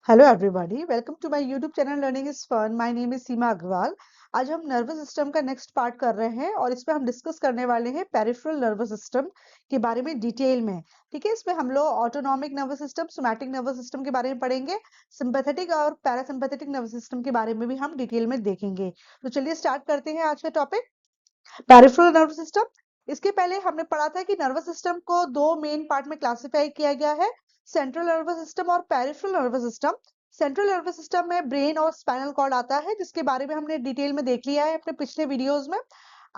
Hello everybody, welcome to my YouTube channel learning is fun. My name is Seema Agarwal. आज हम nervous system का next part कर रहे हैं और इसमें हम डिस्कस करने वाले हैं पेरिफेरल नर्वस सिस्टम के बारे में डिटेल में। ठीक है, इसमें हम लोग autonomic nervous system, somatic nervous system के बारे में पढ़ेंगे। सिंपैथेटिक और पैरासिम्पैथेटिक नर्वस सिस्टम के बारे में भी हम डिटेल में देखेंगे। तो चलिए स्टार्ट करते हैं आज का टॉपिक, पेरिफेरल नर्वस सिस्टम। इसके पहले हमने पढ़ा था कि नर्वस सिस्टम को दो मेन पार्ट में क्लासिफाई किया गया है, सेंट्रल नर्वस सिस्टम और peripheral nervous system. Central nervous system में ब्रेन और स्पाइनल कॉर्ड आता है, जिसके बारे में हमने डिटेल में देख लिया है अपने पिछले वीडियोस में।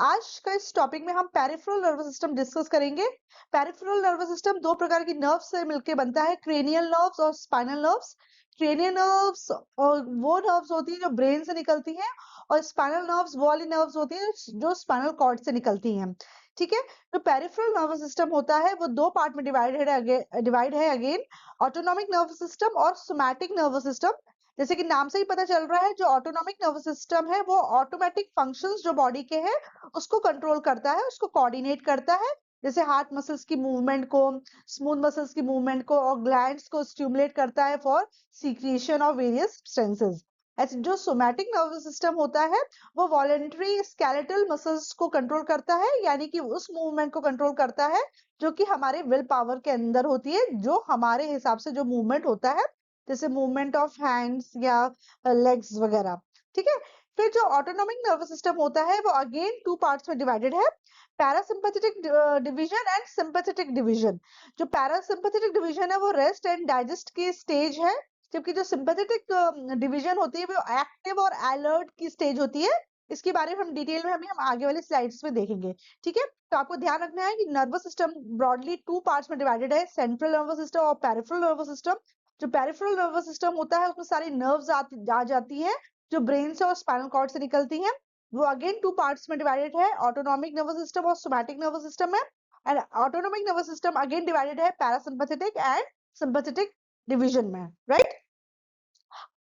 आज का इस टॉपिक में हम पेरिफेरल नर्वस सिस्टम डिस्कस करेंगे। पेरिफेरल नर्वस सिस्टम दो प्रकार की नर्व्स से मिलकर बनता है, क्रेनियल नर्व्स और स्पाइनल नर्व्स। क्रेनियल नर्व्स और वो नर्व्स होती है जो ब्रेन से निकलती हैं, और स्पाइनल नर्व्स वो वाली नर्व्स होती हैं जो स्पाइनल कॉर्ड से निकलती हैं। ठीक है, जो पेरिफेरल नर्वस सिस्टम होता है वो दो पार्ट में डिवाइड है अगेन, ऑटोनॉमिक नर्वस सिस्टम और सोमैटिक नर्वस सिस्टम। जैसे कि नाम से ही पता चल रहा है, जो ऑटोनॉमिक नर्वस सिस्टम है वो ऑटोमेटिक फंक्शंस जो बॉडी के हैं उसको कंट्रोल करता है, उसको कोऑर्डिनेट करता है। जैसे हार्ट मसल्स की मूवमेंट को, स्मूथ मसल्स की मूवमेंट को और ग्लैंड्स को स्टिमुलेट करता है for secretion of various substances. ऐसे जो सोमैटिक नर्वस सिस्टम होता है वो वॉलेंटरी स्केलेटल मसल्स को कंट्रोल करता है, यानी कि उस मूवमेंट को कंट्रोल करता है जो कि हमारे विल पावर के अंदर होती है, जो हमारे हिसाब से जो मूवमेंट होता है, जैसे मूवमेंट ऑफ हैंड्स या लेग्स वगैरह। ठीक है, फिर जो ऑटोनॉमिक नर्वस सिस्टम होता है वो अगेन टू पार्ट्स में डिवाइडेड है, parasympathetic division and sympathetic division. जो पैरासिम्पैथेटिक डिवीजन है वो रेस्ट एंड डाइजेस्ट की स्टेज है, जबकि जो सिंपैथेटिक डिवीजन होती है वो एक्टिव और अलर्ट की स्टेज होती है। इसके बारे में हम डिटेल में हम आगे वाले स्लाइड्स में देखेंगे। ठीक है, तो आपको ध्यान रखना है कि nervous system broadly to parts में डिवाइडेड है, सेंट्रल नर्वस सिस्टम और पेरिफेरल नर्वस सिस्टम। जो पेरिफेरल नर्वस सिस्टम होता है उसमें सारी नर्व्स आ जाती हैं जो ब्रेन से और स्पाइनल कॉर्ड से निकलती हैं। वो अगेन टू पार्ट्स में डिवाइडेड है, ऑटोनॉमिक नर्वस सिस्टम और सोमैटिक नर्वस सिस्टम में। And autonomic nervous system again divided है पैरासिम्पैथेटिक एंड सिंपैथेटिक डिवीजन में, राइट।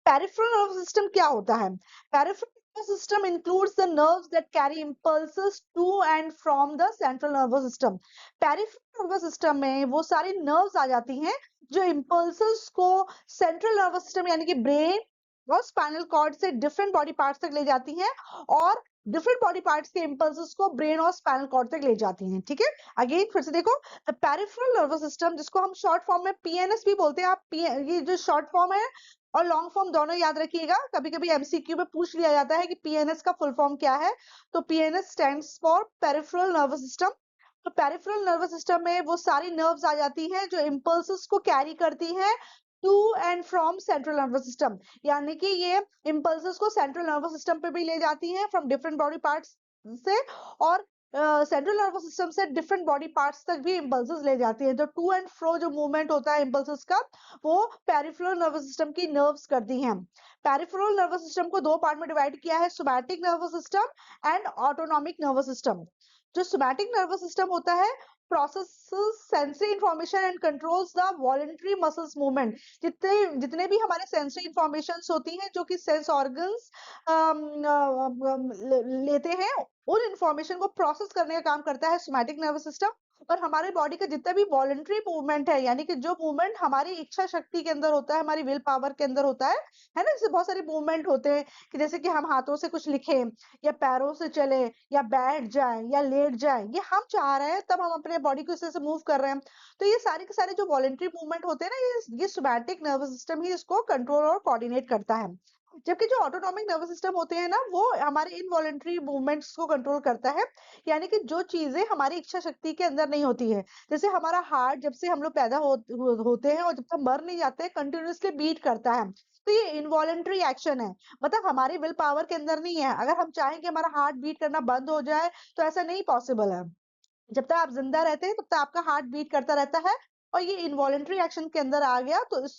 पेरिफेरल नर्वस सिस्टम क्या होता है? Peripheral nervous system includes the nerves that carry impulses to and from the central nervous system. Peripheral nervous system में वो सारी nerves आ जाती हैं जो इंपल्सेस को सेंट्रल नर्वस सिस्टम यानी कि ब्रेन और स्पाइनल कॉर्ड से डिफरेंट बॉडी पार्ट्स तक ले जाती हैं, और डिफरेंट बॉडी पार्ट्स के इंपल्सेस को ब्रेन और स्पाइनल कॉर्ड तक ले जाती हैं। ठीक है, अगेन फिर से देखो, द पेरिफेरल नर्वस सिस्टम, जिसको हम शॉर्ट फॉर्म में पीएनएस भी बोलते हैं, ये जो शॉर्ट फॉर्म है और लॉन्ग फॉर्म दोनों याद रखिएगा। कभी कभी एमसीक्यू में पूछ लिया जाता है कि पीएनएस का फुल फॉर्म क्या है, तो PNS stands for peripheral nervous system. तो पेरिफेरल नर्वस सिस्टम में वो सारी नर्व्स आ जाती हैं जो इंपल्सेस को कैरी करती हैं to and from central nervous system, यानी कि ये इंपल्सेस को सेंट्रल नर्वस सिस्टम पे भी ले जाती हैं फ्रॉम डिफरेंट बॉडी पार्ट्स से, और सेंट्रल नर्वस सिस्टम से डिफरेंट बॉडी पार्ट्स तक भी इंपल्सेस ले जाती हैं। तो टू एंड फ्रो जो मूवमेंट होता है इंपल्सेस का, वो पेरिफेरल नर्वस सिस्टम की नर्व्स करती हैं। पेरिफेरल नर्वस सिस्टम को दो पार्ट में डिवाइड किया है, somatic nervous system and autonomic nervous system. जो सोमैटिक नर्वस सिस्टम होता है processes sensory information and controls the voluntary muscles movement। जितने जितने भी हमारे सेंसरी इंफॉर्मेशंस होती हैं जो कि सेंस ऑर्गन्स लेते हैं, उन इंफॉर्मेशन को प्रोसेस करने का काम करता है सोमैटिक नर्वस सिस्टम। और हमारे बॉडी का जितना भी वॉलंटरी मूवमेंट है, यानी कि जो मूवमेंट हमारी इच्छा शक्ति के अंदर होता है, हमारी विल पावर के अंदर होता है ना। जैसे बहुत सारे मूवमेंट होते हैं कि जैसे कि हम हाथों से कुछ लिखें या पैरों से चले या बैठ जाए या लेट जाए, ये हम चाह रहे हैं तब हम अपने बॉडी को इस तरह से मूव कर रहे हैं। तो ये सारे के सारे जो वॉलंटरी मूवमेंट होते हैं ना, ये सोमैटिक नर्वस सिस्टम ही इसको कंट्रोल और कोऑर्डिनेट करता है। जबकि जो ऑटोनॉमिक नर्वस सिस्टम होते हैं ना, वो हमारे इनवॉलंटरी मूवमेंट्स को कंट्रोल करता है, यानी कि जो चीजें हमारी इच्छा शक्ति के अंदर नहीं होती है। जैसे हमारा हार्ट जब से हम लोग पैदा होते हैं और जब तक मर नहीं जाते कंटिन्यूअसली बीट करता है, तो ये इनवॉलंटरी एक्शन है, मतलब हमारी विल पावर के अंदर नहीं है। अगर हम चाहें कि हमारा हार्ट बीट करना बंद हो जाए तो ऐसा नहीं पॉसिबल है। जब तक आप जिंदा रहते हैं तब तक आपका हार्ट बीट करता रहता है, और ये इनवॉलेंट्री एक्शन के अंदर आ गया तो इस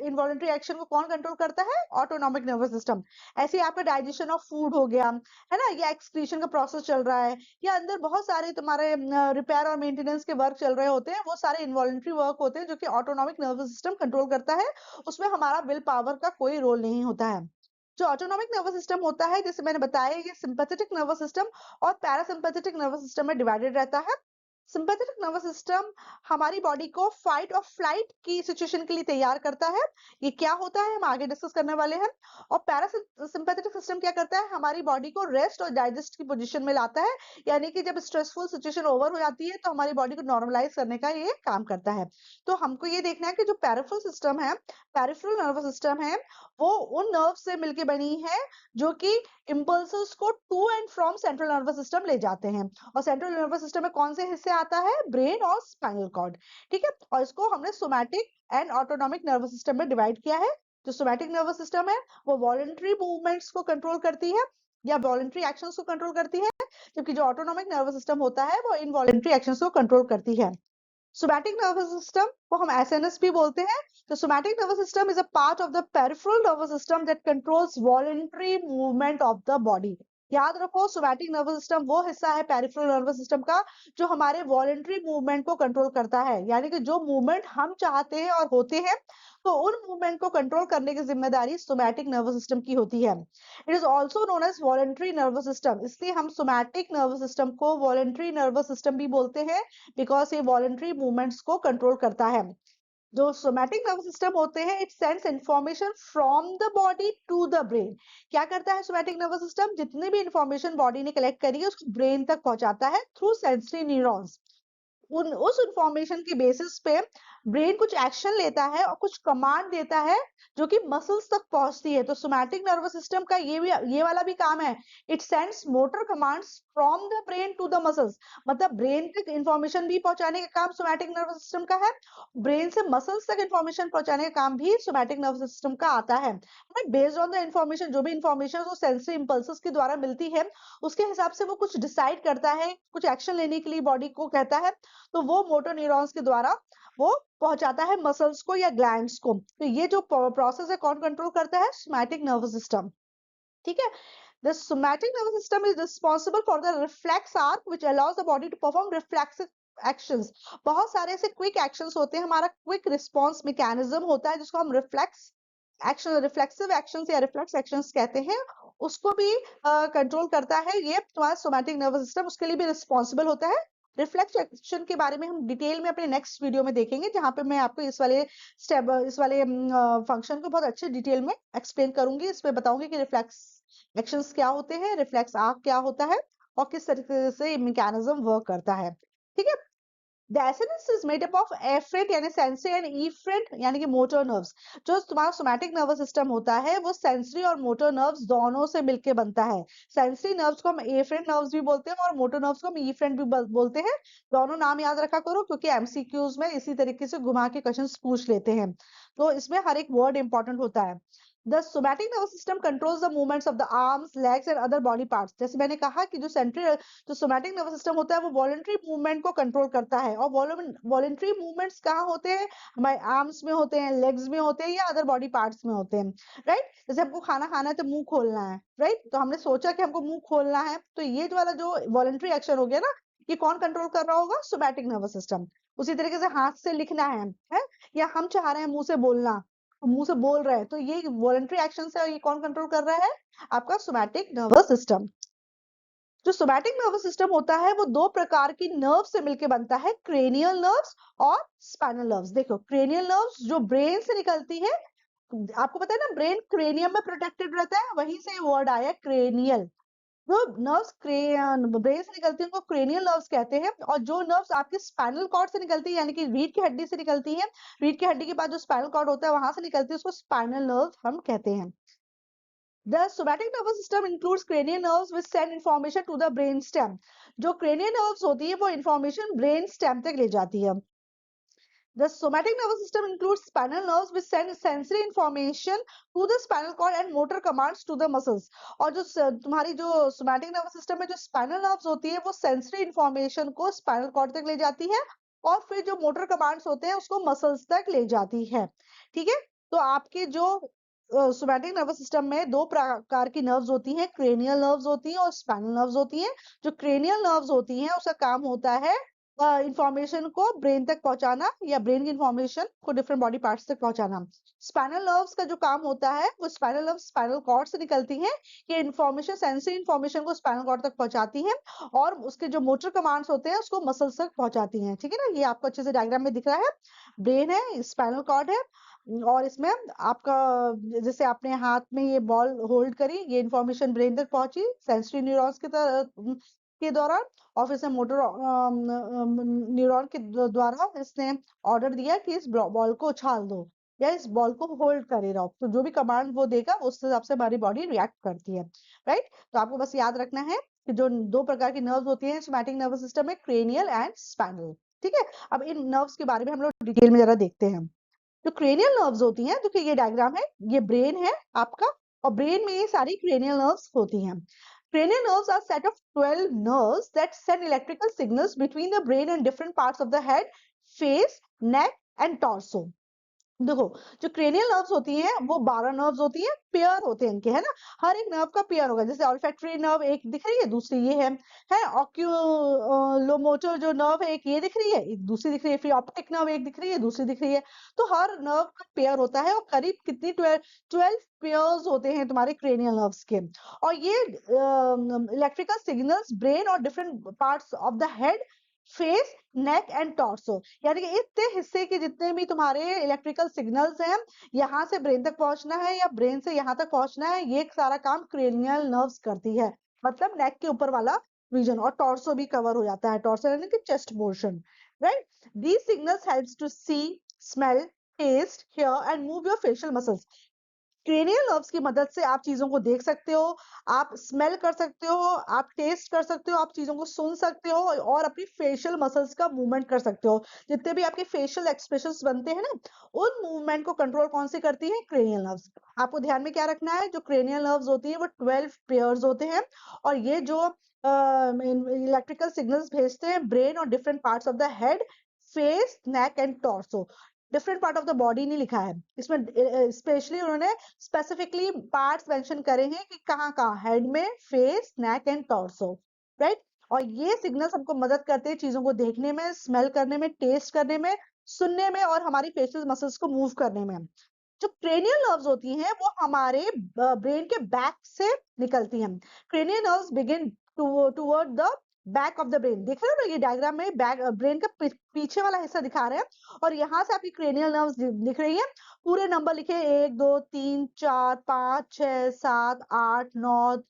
इनवॉलेंट्री एक्शन को कौन कंट्रोल करता है? Autonomic nervous system. ऐसे ही आपका डाइजेशन ऑफ फूड हो गया, है ना, या एक्सक्रीशन का प्रोसेस चल रहा है, या अंदर बहुत सारे तुम्हारे रिपेयर और मेंटेनेंस के वर्क चल रहे होते हैं, वो सारे इनवॉलेंट्री वर्क होते हैं जो कि ऑटोनॉमिक नर्वस सिस्टम कंट्रोल करता है। उसमें हमारा विल पावर का कोई रोल नहीं होता है। जो ऑटोनॉमिक नर्वस सिस्टम होता है, जैसे मैंने बताया, ये सिंपैथेटिक नर्वस सिस्टम और पैरासिम्पैथेटिक नर्वस सिस्टम में डिवाइडेड रहता है। सिंपैथेटिक नर्वस सिस्टम हमारी बॉडी को फाइट और फ्लाइट की सिचुएशन के लिए तैयार करता है। ये क्या होता है हम आगे डिस्कस करने वाले हैं। और पैरासिम्पैथेटिक सिस्टम क्या करता है, हमारी बॉडी को रेस्ट और डाइजेस्ट की पोजीशन में लाता है। यानी कि जब स्ट्रेसफुल सिचुएशन ओवर हो जाती है तो हमारी बॉडी को नॉर्मलाइज करने का ये काम करता है। तो हमको ये देखना है कि जो पेरिफेरल सिस्टम है, पेरिफेरल नर्वस सिस्टम है, वो उन नर्व से मिलकर बनी है जो कि इंपल्सेस को to and from central nervous system ले जाते हैं। और सेंट्रल नर्वस सिस्टम में कौन से हिस्से आता है, ब्रेन और स्पाइनल कॉर्ड। ठीक है, और इसको हमने somatic and autonomic nervous system में डिवाइड किया है। जो सोमैटिक नर्वस सिस्टम है वो वॉलंटरी मूवमेंट्स को कंट्रोल करती है या वॉलंटरी एक्शंस को कंट्रोल करती है, जबकि जो ऑटोनॉमिक नर्वस सिस्टम होता है वो इनवॉलंटरी एक्शंस को कंट्रोल करती है। सोमैटिक नर्वस सिस्टम को हम एसएनएस भी बोलते हैं। तो somatic nervous system is a part of the peripheral nervous system that controls voluntary movement of the body. याद रखो, सोमैटिक नर्वस सिस्टम वो हिस्सा है पेरिफेरल नर्वस सिस्टम का जो हमारे वॉलंटरी मूवमेंट को कंट्रोल करता है। यानी कि जो मूवमेंट हम चाहते हैं और होते हैं, तो उन मूवमेंट को कंट्रोल करने की जिम्मेदारी सोमैटिक नर्वस सिस्टम की होती है। It is also known as voluntary nervous system, इसलिए हम सोमैटिक नर्वस सिस्टम को वॉलंटरी नर्वस सिस्टम भी बोलते हैं, बिकॉज ये वॉलंटरी मूवमेंट्स को कंट्रोल करता है। जो सोमैटिक नर्वस सिस्टम होते हैं, it sends information from the body to the brain. क्या करता है सोमैटिक नर्वस सिस्टम, जितनी भी इंफॉर्मेशन बॉडी ने कलेक्ट करी है उसको ब्रेन तक पहुंचाता है थ्रू सेंसरी न्यूरॉन्स। उस इंफॉर्मेशन के बेसिस पे ब्रेन कुछ एक्शन लेता है और कुछ कमांड देता है जो कि मसल्स तक पहुंचती है। तो सोमैटिक नर्वस सिस्टम का ये वाला भी काम है। It sends motor commands from the brain to the muscles, मतलब ब्रेन तक इंफॉर्मेशन भी पहुंचाने का काम सोमैटिक नर्वस सिस्टम का है, ब्रेन से मसल्स तक इंफॉर्मेशन पहुंचाने का काम भी सोमैटिक नर्वस सिस्टम का आता है। बेस्ड ऑन द इंफॉर्मेशन, जो भी इंफॉर्मेशन वो सेंसरी इंपल्सेस के द्वारा मिलती है, उसके हिसाब से वो कुछ डिसाइड करता है, कुछ एक्शन लेने के लिए बॉडी को कहता है, तो वो मोटर न्यूरॉन्स के द्वारा वो पहुंचाता है मसल्स को या ग्लैंड्स को। तो ये जो प्रोसेस है कौन कंट्रोल करता है, सोमैटिक नर्वस सिस्टम। ठीक है, the somatic nervous system is responsible for the reflex arc which allows the body to perform reflexive actions। बहुत सारे ऐसे क्विक एक्शंस होते हैं, हमारा क्विक रिस्पॉन्स मैकेनिज्म होता है जिसको हम रिफ्लेक्सिव एक्शंस या रिफ्लेक्स एक्शंस कहते हैं, उसको भी कंट्रोल करता है ये तुम्हारा सोमैटिक नर्वस सिस्टम, उसके लिए भी रिस्पॉन्सिबल होता है। रिफ्लेक्स एक्शन के बारे में हम डिटेल में अपने नेक्स्ट वीडियो में देखेंगे, जहां पे मैं आपको इस वाले फंक्शन को बहुत अच्छे डिटेल में एक्सप्लेन करूंगी। इसमें बताऊंगी कि रिफ्लेक्स एक्शंस क्या होते हैं, रिफ्लेक्स आर्क क्या होता है और किस तरीके से ये मैकेनिज्म वर्क करता है। ठीक है, The SNS is made up of afferent यानी सेंसरी एंड इफरेंट यानी कि मोटर नर्व्स। जो तुम्हारा सोमैटिक नर्वस सिस्टम होता है वो सेंसरी और मोटर नर्व्स दोनों से मिलके बनता है। सेंसरी नर्व्स को हम एफरेंट नर्व्स भी बोलते हैं और मोटर नर्व्स को हम इफरेंट भी बोलते हैं। दोनों नाम याद रखा करो क्योंकि एमसीक्यूज में इसी तरीके से घुमा के क्वेश्चंस पूछ लेते हैं, तो इसमें हर एक वर्ड इंपॉर्टेंट होता है। The somatic nervous system controls the movements of the arms, legs and other body parts। जैसे मैंने कहा कि जो सोमैटिक नर्वस सिस्टम होता है वो वॉलंटरी मूवमेंट को कंट्रोल करता है। और वॉलंटरी मूवमेंट्स कहाँ होते हैं, हमारे आर्म्स में होते हैं, लेग्स में होते हैं या अदर बॉडी पार्ट्स में होते हैं। राइट, जैसे हमको खाना खाना है तो मुंह खोलना है, राइट, तो हमने सोचा कि हमको मुंह खोलना है, तो ये वाला जो वॉलंटरी एक्शन हो गया ना, ये कौन कंट्रोल कर रहा होगा, सोमैटिक नर्वस सिस्टम। उसी तरीके से हाथ से लिखना है या हम चाह रहे हैं मुंह से बोलना, मुंह से बोल रहे हैं, तो ये वॉलंटरी एक्शन है और ये कौन कंट्रोल कर रहा है, आपका सोमैटिक नर्वस सिस्टम। जो सोमैटिक नर्वस सिस्टम होता है वो दो प्रकार की नर्व से मिलकर बनता है, क्रेनियल नर्व्स और स्पाइनल नर्व्स। देखो, क्रेनियल नर्व्स जो ब्रेन से निकलती है, आपको पता है ना ब्रेन क्रेनियम में प्रोटेक्टेड रहता है, वहीं से वर्ड आया क्रेनियल। जो नर्व्स ब्रेन से निकलती है उनको क्रेनियल नर्व्स कहते हैं। और जो नर्व्स आपके स्पाइनल कॉर्ड से निकलती है यानी कि रीढ़ की हड्डी से निकलती है, रीढ़ की हड्डी के बाद जो स्पाइनल कॉर्ड होता है वहां से निकलती है, उसको स्पाइनल नर्व हम कहते हैं। The somatic nervous system includes cranial nerves which send information to the brain stem। जो cranial nerves होती है वो information brain stem तक ले जाती है। The somatic nervous system includes spinal nerves which send sensory information to the spinal cord and motor commands to the muscles। और जो तुम्हारी जो somatic nervous system में जो spinal nerves होती है वो sensory information को spinal cord तक ले जाती है और फिर जो motor commands होते हैं उसको muscles तक ले जाती है। ठीक है, तो आपके जो सोमैटिक नर्वस सिस्टम में दो प्रकार की नर्व्स होती हैं, क्रेनियल नर्व्स होती हैं और स्पाइनल नर्व्स होती हैं। जो क्रेनियल नर्व्स होती हैं उसका काम होता है इंफॉर्मेशन को ब्रेन तक पहुंचाना या ब्रेन की इंफॉर्मेशन को डिफरेंट बॉडी पार्ट्स तक पहुंचाना। स्पाइनल नर्व्स का जो काम होता है वो स्पाइनल नर्व स्पाइनल कॉर्ड से निकलती हैं। ये इंफॉर्मेशन सेंसरी इंफॉर्मेशन को स्पाइनल कॉर्ड तक पहुंचाती हैं और उसके जो मोटर कमांड्स होते हैं उसको मसल्स तक पहुंचाती हैं। ठीक है ना, ये आपको अच्छे से डायग्राम में दिख रहा है। ब्रेन है, स्पाइनल कॉर्ड है और इसमें आपका जैसे आपने हाथ में ये बॉल होल्ड करी, ये इंफॉर्मेशन ब्रेन तक पहुंची सेंसरी न्यूरॉन्स के दौरान और फिर से मोटर न्यूरॉन के द्वारा इसने ऑर्डर दिया कि इस बॉल को उछाल दो या इस बॉल को होल्ड करे रहो। तो जो भी कमांड वो देगा उस हिसाब से हमारी बॉडी रिएक्ट करती है। राइट, तो आपको बस याद रखना है कि जो दो प्रकार की नर्व्स होती हैं सोमैटिक नर्वस सिस्टम में, क्रेनियल एंड स्पाइनल। ठीक है, अब इन नर्व्स के बारे में हम लोग डिटेल में जरा देखते हैं। जो क्रेनियल नर्व्स होती हैं, देखिए ये डायग्राम है, ये ब्रेन है आपका और ब्रेन में ये सारी क्रेनियल नर्व्स होती हैं। Cranial nerves are set of 12 nerves that send electrical signals between the brain and different parts of the head, face, neck and torso. देखो, जो क्रेनियल नर्व्स होती हैं वो 12 नर्व्स होती हैं, पेयर होते हैं इनके, है ना। हर एक नर्व का पेयर होगा, जैसे ऑल्फैक्टरी नर्व एक दिख रही है, दूसरी ये है ऑक्यूलोमोटर जो नर्व है एक ये दिख रही है, एक दूसरी दिख रही है, फिर ऑप्टिक नर्व एक दिख रही है, दूसरी दिख रही है। तो हर नर्व का पेयर होता है और करीब कितनी 12 पेयर्स होते हैं तुम्हारे क्रेनियल नर्व्स के। और ये इलेक्ट्रिकल सिग्नल्स ब्रेन और different parts of the head, face, neck and torso, यानी कि इतने हिस्से के जितने भी तुम्हारे इलेक्ट्रिकल सिग्नल्स हैं, यहाँ से ब्रेन तक पहुंचना है या ब्रेन से यहाँ तक पहुंचना है, ये सारा काम क्रेनियल नर्व्स करती है। मतलब नेक के ऊपर वाला रीजन, और टॉर्सो भी कवर हो जाता है, टॉर्सो यानी कि chest portion. Right, these signals helps to see, smell, taste, hear and move your facial muscles. Cranial nerves की मदद से आप चीजों को देख सकते हो, आप स्मेल कर सकते हो, आप टेस्ट कर सकते हो, आप चीजों को सुन सकते हो और अपनी फेशियल मसल्स का मूवमेंट कर सकते हो। जितने भी आपके फेशियल एक्सप्रेशंस बनते हैं ना, उन मूवमेंट को कंट्रोल कौन सी करती है? Cranial nerves. आपको ध्यान में क्या रखना है, जो क्रेनियल नर्व्स होती है वो 12 पेयर्स होते हैं और ये जो इलेक्ट्रिकल सिग्नल्स भेजते हैं ब्रेन और different parts of the head, face, neck and torso. Different part of the body नहीं लिखा है इसमें, स्पेशली उन्होंने स्पेसिफिकली पार्ट्स मेंशन करे हैं कि कहाँ कहाँ, हेड में, face, neck and torso. Right, और ये सिग्नल्स हमको मदद करते हैं चीजों को देखने में, स्मेल करने में, टेस्ट करने में, सुनने में और हमारी फेशियल मसल्स को मूव करने में। जो क्रेनियल नर्व्स होती हैं वो हमारे ब्रेन के बैक से निकलती हैं। Cranial nerves begin toward the back of the brain. देख रहे हो ना, ये डायग्राम में बैक ब्रेन का पीछे वाला हिस्सा दिखा रहे हैं और यहाँ से आपकी क्रेनियल नर्व्स दिख रही है। पूरे नंबर लिखे 1 2 3 4 5 6 7 8 9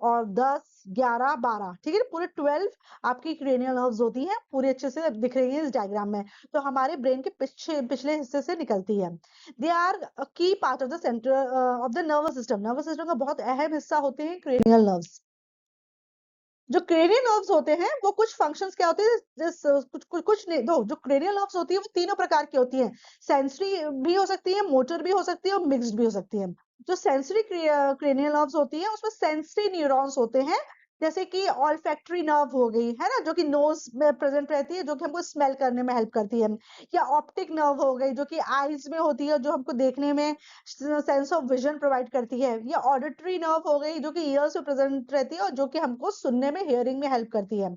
और 10 11 12। ठीक है, पूरे 12 आपकी क्रेनियल नर्व्स होती हैं, पूरी अच्छे से दिख रही है इस डायग्राम में। तो हमारे ब्रेन के पिछले हिस्से से निकलती है। दे आर की part of the centre of the nervous system. Nervous system का बहुत अहम हिस्सा होते हैं क्रेनियल नर्व्स। जो क्रेनियल नर्व्स होते हैं वो कुछ फंक्शंस क्या होते हैं, कुछ नहीं, दो जो क्रेनियल नर्व्स होती है वो तीनों प्रकार की होती हैं। सेंसरी भी हो सकती है, मोटर भी हो सकती है और मिक्स्ड भी हो सकती है। जो सेंसरी क्रेनियल नर्व्स होती है उसमें सेंसरी न्यूरॉन्स होते हैं, जैसे कि ऑल्फैक्टरी नर्व हो गई है ना, जो कि नोज में प्रेजेंट रहती है, जो कि हमको स्मेल करने में हेल्प करती है। या ऑप्टिक नर्व हो गई जो कि आईज में होती है, जो हमको देखने में सेंस ऑफ विजन प्रोवाइड करती है। या ऑडिटरी नर्व हो गई जो कि ईयर्स में प्रेजेंट रहती है और जो कि हमको सुनने में, हियरिंग में हेल्प करती है।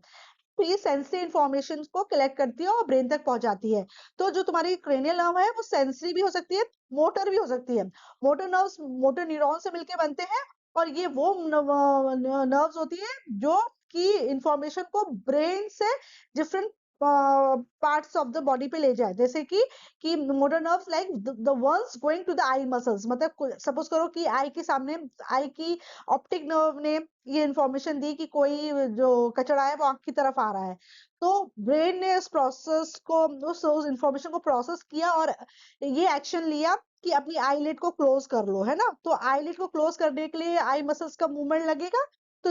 तो ये सेंसरी इंफॉर्मेशन को कलेक्ट करती है और ब्रेन तक पहुंचाती है। तो जो तुम्हारी क्रेनियल नर्व है वो सेंसरी भी हो सकती है, मोटर भी हो सकती है। मोटर नर्व्स मोटर न्यूरॉन से मिलकर बनते हैं और ये वो नर्व्स होती है जो कि इंफॉर्मेशन को ब्रेन से different parts of the body पे ले जाए। जैसे कि motor nerves like the ones going to the eye muscles, मतलब सपोज करो कि आई के सामने, आई की ऑप्टिक नर्व ने ये इंफॉर्मेशन दी कि कोई जो कचरा है वो आंख की तरफ आ रहा है, तो ब्रेन ने उस प्रोसेस को, उस इंफॉर्मेशन को प्रोसेस किया और ये एक्शन लिया कि अपनी आईलिड को क्लोज कर लो, है ना। तो आईलिड को क्लोज करने के लिए आई मसल्स का मूवमेंट लगेगा, तो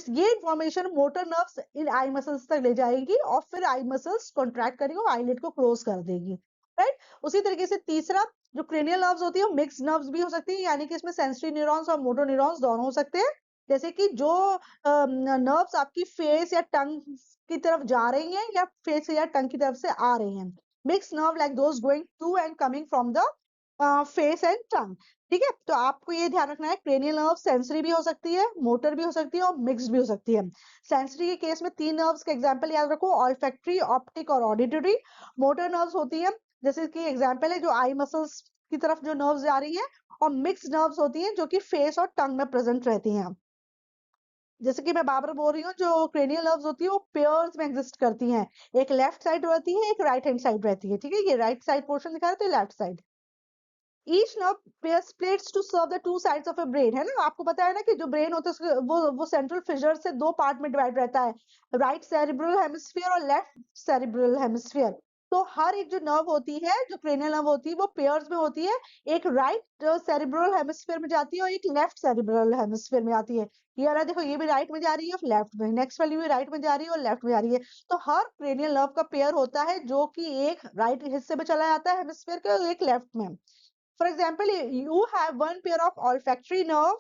ये इंफॉर्मेशन मोटर नर्व्स इन आई मसल्स तक ले जाएगी और फिर आई मसल्स कॉन्ट्रैक्ट करेगी और आईलिड को क्लोज कर देगी। राइट, उसी तरीके से तीसरा जो क्रेनियल नर्व्स होती है वो मिक्स नर्व्स भी हो सकती है, यानी कि इसमें सेंसरी न्यूरॉन्स और मोटर न्यूरॉन्स दोनों हो सकते हैं। जैसे कि जो नर्व्स आपकी फेस या टंग की तरफ जा रही हैं या फेस या टंग की तरफ से आ रही हैं। Mix nerve like those going to and coming from the face and tongue. ठीक है, तो आपको ये ध्यान रखना है, क्रेनियल नर्व सेंसरी भी हो सकती है, मोटर भी हो सकती है और मिक्स्ड भी हो सकती है। सेंसरी के केस में 3 नर्व्स के एग्जांपल याद रखो, ऑल्फैक्टरी, ऑप्टिक और ऑडिटरी। मोटर नर्व्स होती है, जैसे कि एग्जांपल है जो आई मसल्स की तरफ जो नर्व्स जा रही है, और मिक्स्ड नर्व्स होती हैं जो कि फेस और टंग में प्रेजेंट रहती हैं। जैसे कि मैं बार बार बोल रही हूँ, जो क्रेनियल नर्व्स होती है वो पेयर्स में एग्जिस्ट करती हैं, एक लेफ्ट साइड रहती है, एक राइट हैंड साइड रहती है। ठीक है, ये राइट साइड पोर्शन दिखा रहे थे, left side. Each nerve pair splits to serve the two sides of a brain, है ना, आपको पता है ना कि जो ब्रेन होता है वो सेंट्रल फिशर से 2 पार्ट में डिवाइड रहता है, राइट सेरिब्रल हेमिस्फीयर और लेफ्ट सेरिब्रल हेमिस्फीयर। तो हर एक जो नर्व होती है, जो क्रेनियल नर्व होती है, वो पेयर्स में होती है, एक राइट सेरिब्रल हेमिस्फीयर में जाती है और एक लेफ्ट सेरिब्रल हेमिस्फीयर में आती है। ये वाला देखो, ये भी राइट में जा रही है और लेफ्ट में, नेक्स्ट वाली भी राइट में जा रही है और लेफ्ट में जा रही है। तो हर क्रेनियल नर्व का पेयर होता है जो कि एक राइट हिस्से में चला जाता है हेमिस्फीयर के, और एक लेफ्ट में। For example, you have one pair of olfactory nerve.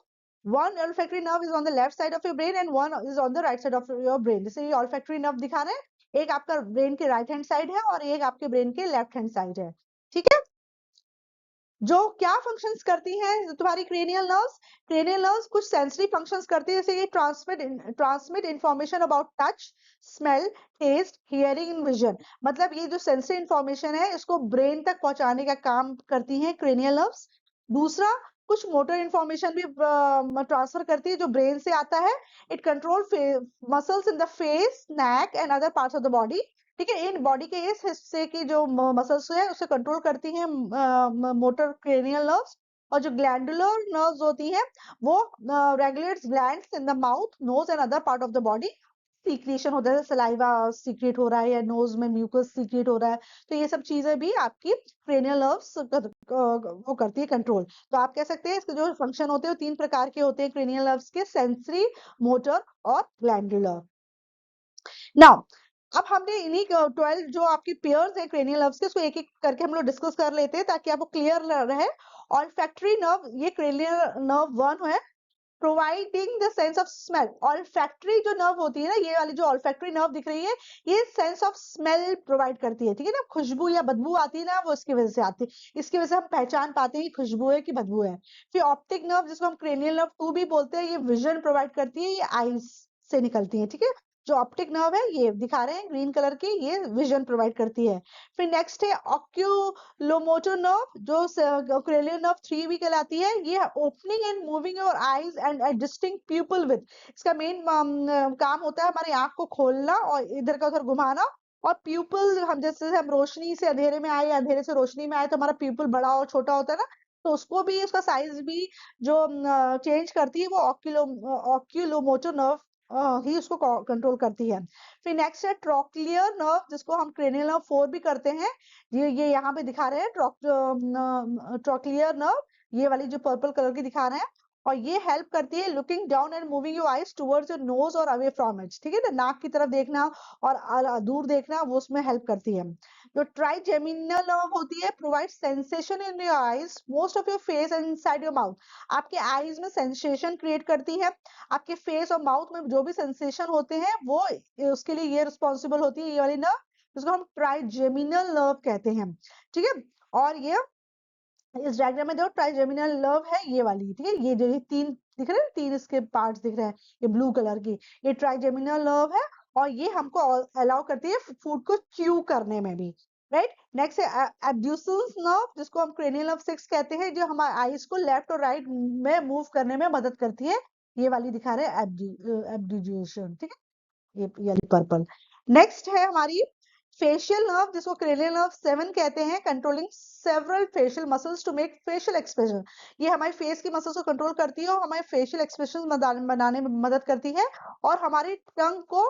One olfactory nerve is on the left side of your brain and one is on the right side of your brain. जैसे ये olfactory nerve दिखा रहे हैं, एक आपका brain के right hand side है और एक आपके ब्रेन के लेफ्ट हैंड साइड है। ठीक है, जो क्या फंक्शंस करती हैं तुम्हारी क्रेनियल नर्व्स कुछ सेंसरी फंक्शंस करती है, जैसे ये transmit information about touch, smell, taste, hearing and vision. मतलब ये जो सेंसरी इंफॉर्मेशन है इसको ब्रेन तक पहुंचाने का काम करती हैं क्रेनियल नर्व्स। दूसरा, कुछ मोटर इंफॉर्मेशन भी ट्रांसफर करती है जो ब्रेन से आता है। It control muscles in the face, neck and other parts of the body. ठीक है, इन बॉडी के इस हिस्से की जो मसल्स है उसे कंट्रोल करती हैं मोटर क्रेनियल नर्व्स। और जो ग्लैंडुलर नर्व्स होती हैं वो regulates glands in the mouth, nose and other part of the body. Secretion होता है, सलाइवा सीक्रेट हो रहा है या नोज में म्यूकस सीक्रेट हो रहा है, तो ये सब चीजें भी आपकी क्रेनियल नर्व्स वो करती है कंट्रोल। तो आप कह सकते हैं इसके जो फंक्शन होते हैं वो 3 प्रकार के होते हैं क्रेनियल नर्व्स के, सेंसरी, मोटर और ग्लैंडुलर। नाउ अब हमने इन्हीं 12 जो आपकी पेयर्स है क्रेनियल नर्व्स के, उसको एक एक करके हम लोग डिस्कस कर लेते हैं ताकि आपको क्लियर रहे। ऑल्फैक्टरी नर्व, ये क्रेनियल नर्व 1 है, providing the sense of smell. Olfactory जो नर्व होती है ना, ये वाली जो ऑल्फैक्टरी नर्व दिख रही है, ये सेंस ऑफ स्मेल प्रोवाइड करती है। ठीक है ना, खुशबू या बदबू आती है ना, वो इसकी वजह से आती है, इसकी वजह से हम पहचान पाते हैं कि खुशबू है कि बदबू है। फिर ऑप्टिक नर्व, जिसको हम क्रेनियल नर्व 2 भी बोलते हैं, ये विजन प्रोवाइड करती है, ये आईज से निकलती है। ठीक है, जो ऑप्टिक नर्व है ये दिखा रहे हैं ग्रीन कलर की, ये विजन प्रोवाइड करती है। फिर नेक्स्ट है ऑक्यूलोमोटर नर्व, जो क्रेनियल नर्व 3 भी कहलाती है। ये opening and moving your eyes and adjusting pupil with, इसका मेन काम होता है हमारी आंख को खोलना और इधर का उधर घुमाना। और प्यूपल, हम जैसे हम रोशनी से अंधेरे में आए, अंधेरे से रोशनी में आए, तो हमारा प्यूपल बड़ा और छोटा होता है ना, तो उसको भी, उसका साइज भी जो चेंज करती है वो ऑक्यूलोमोटर नर्व ही उसको कंट्रोल करती है। फिर नेक्स्ट है ट्रोक्लियर नर्व, जिसको हम क्रेनियल नर्व 4 भी करते हैं। ये यहाँ पे दिखा रहे हैं ट्रोक्लियर नर्व, ये वाली जो पर्पल कलर की दिखा रहे हैं, और ये हेल्प करती है looking down and moving your eyes towards your nose और अवे फ्रॉम इट। ठीक है ना, नाक की तरफ देखना और दूर देखना, वो उसमें हेल्प करती है। जो ट्राइजेमिनल नर्व होती है, provide sensation in your eyes, most of your face and inside your mouth. आपके आईज में सेंसेशन क्रिएट करती है, आपके फेस और माउथ में जो भी सेंसेशन होते हैं वो उसके लिए ये रिस्पॉन्सिबल होती है, ये वाली नर्व, जिसको हम ट्राइजेमिनल नर्व कहते हैं। ठीक है, और ये इस डायग्राम में देखो ट्राइजेमिनल नर्व है ये वाली। ठीक है, ये जो ये 3 दिख रहे हैं, 3 इसके पार्ट्स दिख रहे हैं, ये ब्लू कलर की, ये ट्राइजेमिनल नर्व है, और ये हमको अलाउ करती है फूड को च्यू करने में भी। राइट, नेक्स्ट है एब्ड्यूसन्स नर्व, जिसको हम क्रेनियल नर्व 6 कहते हैं, जो हमारे आईज को लेफ्ट और राइट में मूव करने में मदद करती है। ये वाली दिखा रहे हैं एब्ड्यूशन। ठीक है, ये पर्पल। नेक्स्ट है हमारी फेशियल नर्व, जिसको क्रेनियल नर्व 7 कहते हैं, controlling several facial muscles to make facial expression. ये हमारी फेस की मसल्स को कंट्रोल करती है और हमारे फेशियल एक्सप्रेशन बनाने में मदद करती है, और हमारी टंग को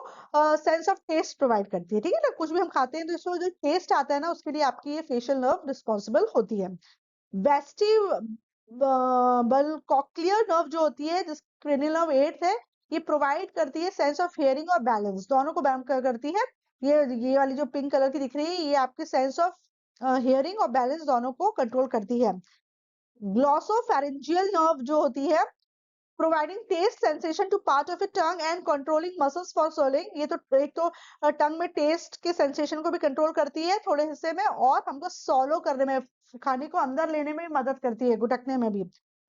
सेंस ऑफ टेस्ट प्रोवाइड करती है। ठीक है ना, कुछ भी हम खाते हैं तो इसमें जो टेस्ट आता है ना, उसके लिए आपकी ये फेशियल नर्व रिस्पॉन्सिबल होती है। वेस्टिबल कॉक्लियर नर्व जो होती है, जिस क्रेनियल नर्व 8 है, ये प्रोवाइड करती है सेंस ऑफ हियरिंग और बैलेंस, दोनों को करती है। ये वाली जो पिंक कलर की दिख रही है, ये आपके सेंस ऑफ हियरिंग और बैलेंस दोनों को कंट्रोल करती है। ग्लॉसोफैरिंजियल नर्व जो होती है, providing taste sensation to part of a tongue and controlling muscles for swallowing। ये तो एक तो टंग में टेस्ट के सेंसेशन को भी कंट्रोल करती है थोड़े हिस्से में, और हमको सॉलो करने में, खाने को अंदर लेने में भी मदद करती है, गुटकने में भी।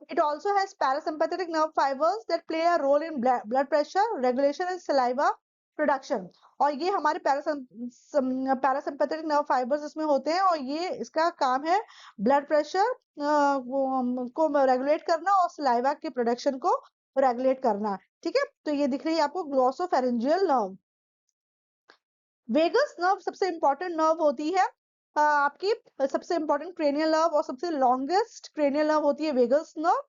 It also has parasympathetic nerve fibers that play a role in blood pressure regulation and saliva production। और ये हमारे पैरासिम्पैथेटिक नर्व फाइबर्स इसमें होते हैं, और ये इसका काम है ब्लड प्रेशर को रेगुलेट करना और सलाइवा के प्रोडक्शन को रेगुलेट करना। ठीक है, तो ये दिख रही है आपको ग्लॉसोफेरेंजियल नर्व। वेगस नर्व सबसे इंपॉर्टेंट नर्व होती है आपकी, सबसे इंपॉर्टेंट क्रेनियल नर्व और सबसे लॉन्गेस्ट क्रेनियल नर्व होती है vagus nerve.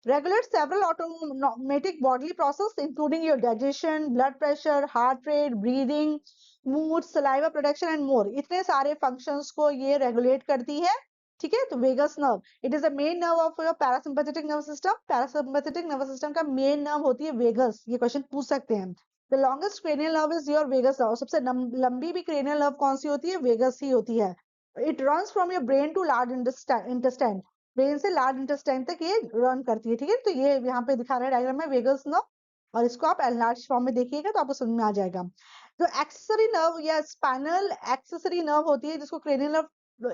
Regulate several automatic bodily process including your digestion, blood pressure, heart rate, breathing, mood, saliva production and more। इतने सारे functions को ये regulate करती है। ठीक है, तो vagus nerve it is the main nerve of your parasympathetic nervous system. Parasympathetic nervous system का मेन नर्व होती है वेगस, ये क्वेश्चन पूछ सकते हैं। The longest cranial nerve is your vagus nerve. सबसे लंबी भी क्रेनियल नर्व कौन सी होती है? वेगस ही होती है। It runs from your brain to large intestine. Brain से लार्ज इंटेस्टाइन तक ये रन करती है। ठीक है, तो ये यहाँ पे दिखा रहा है डायग्राम में वेगस नर्व, और इसको आप एनलार्ज फॉर्म में देखिएगा तो आपको समझ में आ जाएगा। जो एक्सेसरी नर्व या स्पाइनल एक्सेसरी नर्व होती है, जिसको क्रेनियल नर्व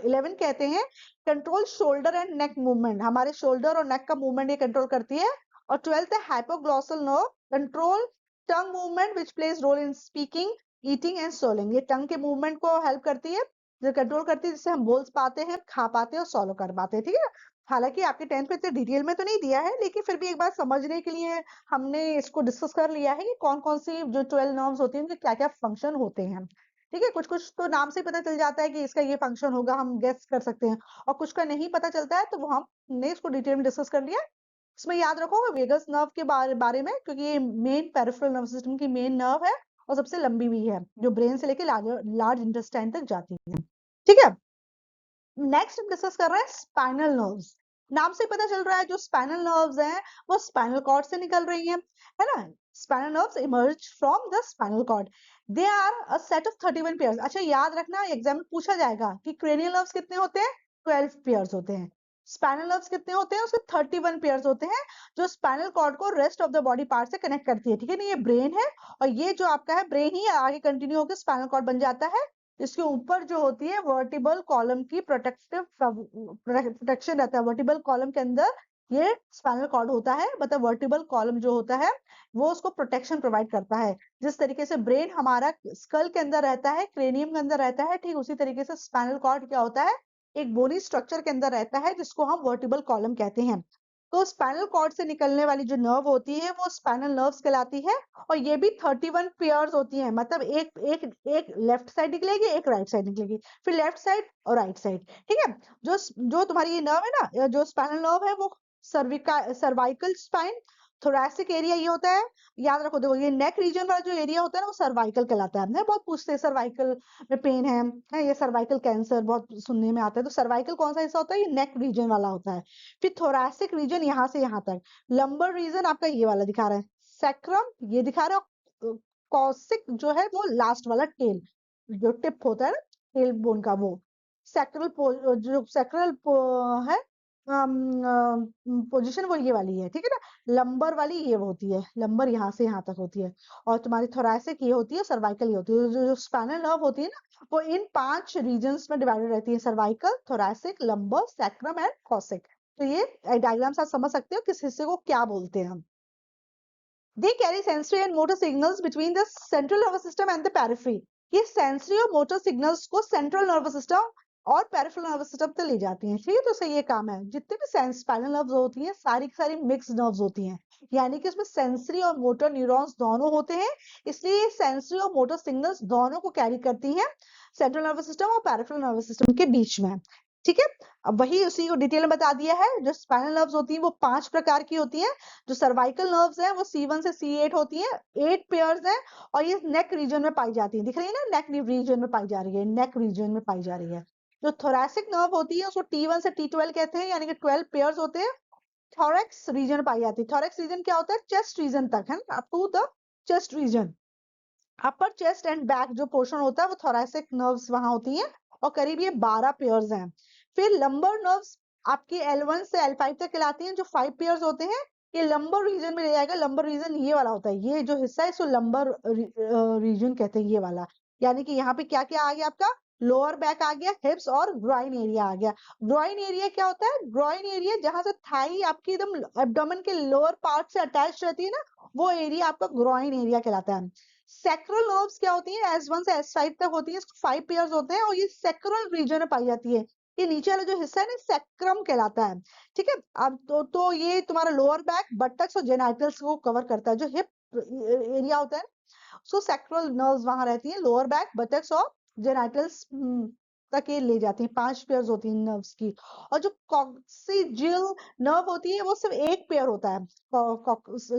11 कहते हैं, control shoulder and neck movement. हमारे शोल्डर और नेक का मूवमेंट ये कंट्रोल करती है। और 12th है hypoglossal nerve, control tongue movement which plays role in speaking, eating and swallowing. ये टंग के मूवमेंट को हेल्प करती है, जो कंट्रोल करती है, जिससे हम बोल पाते हैं, खा पाते हैं और सॉलो कर पाते हैं। ठीक है, हालांकि आपके 10th में इतने डिटेल में तो नहीं दिया है, लेकिन फिर भी एक बार समझने के लिए हमने इसको डिस्कस कर लिया है कि कौन कौन सी जो 12 नर्व्स होती हैं उनके क्या क्या फंक्शन होते हैं। ठीक है, कुछ कुछ तो नाम से पता चल जाता है कि इसका ये फंक्शन होगा, हम गेस कर सकते हैं, और कुछ का नहीं पता चलता है, तो वो हमने इसको डिटेल में डिस्कस कर लिया। इसमें याद रखो वेगस नर्व के बारे में, क्योंकि ये मेन पेरिफेरल नर्व सिस्टम की मेन नर्व है और सबसे लंबी भी है, जो ब्रेन से लेके लार्ज इंटेस्टाइन तक जाती है। ठीक है, नेक्स्ट हम डिस्कस कर रहे हैं स्पाइनल नर्व्स। नाम से पता चल रहा है जो स्पाइनल नर्व्स हैं वो स्पाइनल कॉर्ड से निकल रही हैं, है ना। Spinal nerves emerge from the spinal cord. They are a set of 31 pairs. अच्छा, याद रखना, एग्जाम में पूछा जाएगा कि क्रेनियल नर्व्स कितने होते हैं? 12 पेयर्स होते हैं। स्पाइनल नर्व्स कितने होते हैं? उसके 31 पेयर्स होते हैं, जो स्पाइनल कॉर्ड को rest of the body part से कनेक्ट करती है। ठीक है ना, ये ब्रेन है, और ये जो आपका है ब्रेन ही आगे कंटिन्यू होकर स्पाइनल कॉर्ड बन जाता है। इसके ऊपर जो होती है वर्टिबल कॉलम की प्रोटेक्शन रहता है। वर्टिबल कॉलम के अंदर ये स्पाइनल कॉर्ड होता है, मतलब वर्टिबल कॉलम जो होता है वो उसको प्रोटेक्शन प्रोवाइड करता है। जिस तरीके से ब्रेन हमारा स्कल के अंदर रहता है, क्रेनियम के अंदर रहता है, ठीक उसी तरीके से स्पाइनल कॉर्ड क्या होता है? एक बोनी स्ट्रक्चर के अंदर रहता है, जिसको हम वर्टिबल कॉलम कहते हैं। तो स्पाइनल कॉर्ड से निकलने वाली जो नर्व होती है वो स्पाइनल नर्व्स कहलाती है, और ये भी 31 पेयर्स होती हैं। मतलब एक लेफ्ट साइड निकलेगी, एक राइट साइड निकलेगी, फिर लेफ्ट साइड और राइट साइड। ठीक है, जो तुम्हारी ये नर्व है ना, जो स्पाइनल नर्व है, वो सर्वाइकल स्पाइन, थोरैसिक एरिया ये होता है। याद रखो, देखो ये नेक रीजन वाला जो एरिया होता है ना, वो सर्वाइकल कहलाता है। बहुत पूछते हैं सर्वाइकल में पेन है, ये सर्वाइकल कैंसर बहुत सुनने में आता है। तो सर्वाइकल कौन सा हिस्सा होता है? ये नेक रीजन वाला होता है। फिर थोरैसिक रीजन यहाँ से यहाँ तक। लंबर रीजन आपका ये वाला दिखा रहा है, सैक्रम ये दिखा रहा है, कॉसिक जो है वो लास्ट वाला टेल, जो टिप होता है ना टेल बोन का, वो सैक्रल जो सैक्रल है पोजीशन, वो ये वाली है। ठीक है ना, लंबर वाली ये होती है, लंबर यहाँ से यहाँ तक होती है, और तुम्हारी थोरैसिक ये होती है, सर्वाइकल ये होती है। जो स्पाइनल नर्व होती है ना, वो इन 5 रीजन्स में डिवाइडेड रहती है, cervical, thoracic, lumbar, sacrum and cosec. तो ये डायग्राम से आप समझ सकते हो किस हिस्से को क्या बोलते हैं हम। They carry sensory and motor signals between the central nervous system and the periphery। ये सेंसरी और मोटर सिग्नल्स को सेंट्रल नर्वस सिस्टम और पेरिफेरल नर्वस सिस्टम तक ले जाती हैं। ठीक है, तो सही ये काम है। जितने भी स्पाइनल नर्व्स होती हैं सारी की सारी मिक्स नर्व्स होती हैं, यानी कि उसमें सेंसरी और मोटर न्यूरॉन्स दोनों होते हैं, इसलिए सेंसरी और मोटर सिग्नल्स दोनों को कैरी करती हैं सेंट्रल नर्वस सिस्टम और पेरिफेरल नर्वस सिस्टम के बीच में। ठीक है, अब वही उसी को डिटेल में बता दिया है। जो स्पाइनल नर्व्स होती हैं वो 5 प्रकार की होती हैं। जो सर्वाइकल नर्व्स हैं वो C1 से C8 होती हैं, 8 पेयर्स हैं, और ये नेक रीजन में पाई जाती है। दिख रही है ना, नेक रीजन में पाई जा रही है, नेक रीजन में पाई जा रही है। जो थोरैसिक नर्व होती है उसको T1 से T12 कहते हैं, यानी कि 12 पेयर्स होते हैं। थोरैक्स रीजन पाई जाती है। थोरैक्स रीजन क्या होता है? चेस्ट रीजन तक, है ना, up to the chest region. Upper chest and back जो पोर्शन होता है वो थोरैसिक नर्व्स वहां होती हैं, और करीब ये 12 पेयर्स हैं। फिर लंबर नर्व्स आपकी L1 से L5 तक कहलाती हैं, जो 5 पेयर्स होते हैं, ये लंबर रीजन में ले जाएगा। लंबर रीजन ये वाला होता है, ये जो हिस्सा है इसको लंबर रीजन कहते हैं, ये वाला। यानी कि यहाँ पे क्या क्या आ गया आपका, लोअर बैक आ गया, हिप्स और ग्रॉइन एरिया आ गया। ग्रॉइन एरिया क्या होता है, ग्रॉइन एरिया जहां से थाई आपकी एकदम एब्डोमेन के लोअर पार्ट से अटैच रहती है ना, वो एरिया आपका ग्रॉइन एरिया कहलाता है। सेक्रल नर्व्स क्या होती है, S1 से S5 तक होती है, 5 पेयर्स होते हैं और ये सेक्रल रीजन में पाई जाती है। ये नीचे वाला जो हिस्सा है ना, सेक्रम कहलाता है। ठीक है, अब तो ये तुम्हारा लोअर बैक, बटक्स और जेनाइटल्स को कवर करता है। जो हिप एरिया होता है, सो सेक्रल नर्व्स वहां रहती हैं, लोअर बैक, बटक्स और जेनाइटल्स तक ये ले जाती हैं। 5 पेयर्स होती हैं नर्व्स की। और जो कॉक्सिजियल नर्व होती है वो सिर्फ एक पेयर होता है।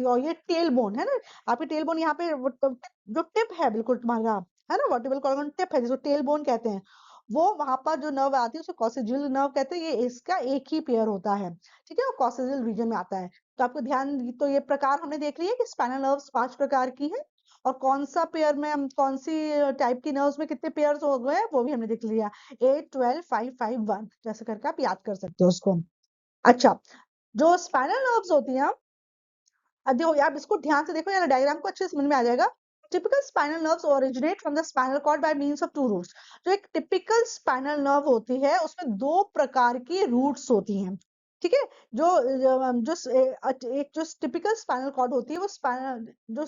और ये टेल बोन है ना, आपकी टेल बोन यहाँ पे जो टिप है बिल्कुल तुम्हारा, है ना, वर्टिब्रल कॉलम टिप है जिसको टेल बोन कहते हैं, वो वहां पर जो नर्व आती है उसको कॉक्सिजियल नर्व कहते हैं। ये इसका एक ही पेयर होता है। ठीक है, वो कॉक्सिजियल रीजन में आता है। तो आपको ध्यान, तो ये प्रकार हमने देख लिया कि स्पाइनल नर्व्स 5 प्रकार की है, और कौन सा पेयर में हम कौन सी टाइप की नर्व्स में कितने पेयर्स हो गए वो भी हमने देख लिया। 8 12 5 5 1 जैसे करके आप याद कर सकते हो उसको। अच्छा, जो स्पाइनल नर्व्स होती हैं, अब देखो आप इसको ध्यान से देखो, यार डायग्राम को अच्छे से समझ में आ जाएगा। Typical spinal nerves originate from the spinal cord by means of 2 roots. जो एक टिपिकल स्पाइनल नर्व होती है उसमें 2 प्रकार की रूट्स होती हैं। ठीक है, एक जो टिपिकल स्पाइनल कॉर्ड होती है, वो स्पाइनल जो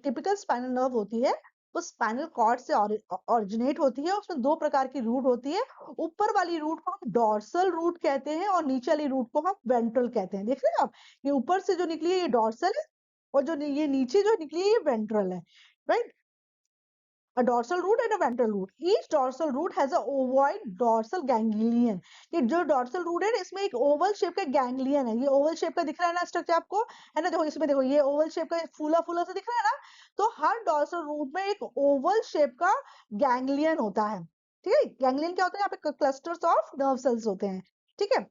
टिपिकल स्पाइनल नर्व होती है वो स्पाइनल कॉर्ड से ओरिजिनेट होती है। उसमें 2 प्रकार की रूट होती है। ऊपर वाली रूट को हम डॉर्सल रूट कहते हैं और नीचे वाली रूट को हम वेंट्रल कहते हैं। देख रहे हैं आप, ये ऊपर से जो निकली है ये डॉर्सल है, और जो ये नीचे जो निकली है ये वेंट्रल है, right. A dorsal root and a ventral root. Each dorsal root has a ovoid dorsal ganglion. ये जो dorsal root है इसमें एक oval shape का ganglion है। ये oval shape का दिख रहा है ना स्ट्रक्चर आपको, है ना, देखो इसमें देखो ये oval shape का फूला फूला सा दिख रहा है ना। तो हर dorsal root में एक oval shape का ganglion होता है। ठीक है, ganglion क्या होता है, यहाँ पे clusters of nerve cells होते हैं। ठीक है,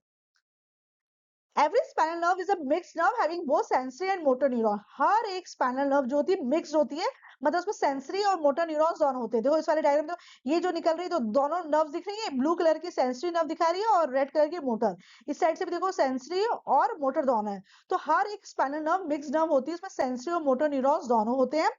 every spinal nerve is a mixed nerve having both sensory and motor neuron. हर एक स्पाइनल नर्व जो होती है मिक्स्ड होती है, मतलब उसमें सेंसरी और मोटर न्यूरॉन्स दोनों होते हैं। देखो इस वाले डायग्राम में ये जो निकल रही है तो दोनों नर्व दिख रही है, ब्लू कलर की सेंसरी नर्व दिखा रही है और रेड कलर की मोटर। इस साइड से भी देखो सेंसरी और मोटर दोनों है। तो हर एक स्पाइनल नर्व मिक्स्ड नर्व होती है, उसमें सेंसरी और मोटर न्यूरॉन्स दोनों होते हैं।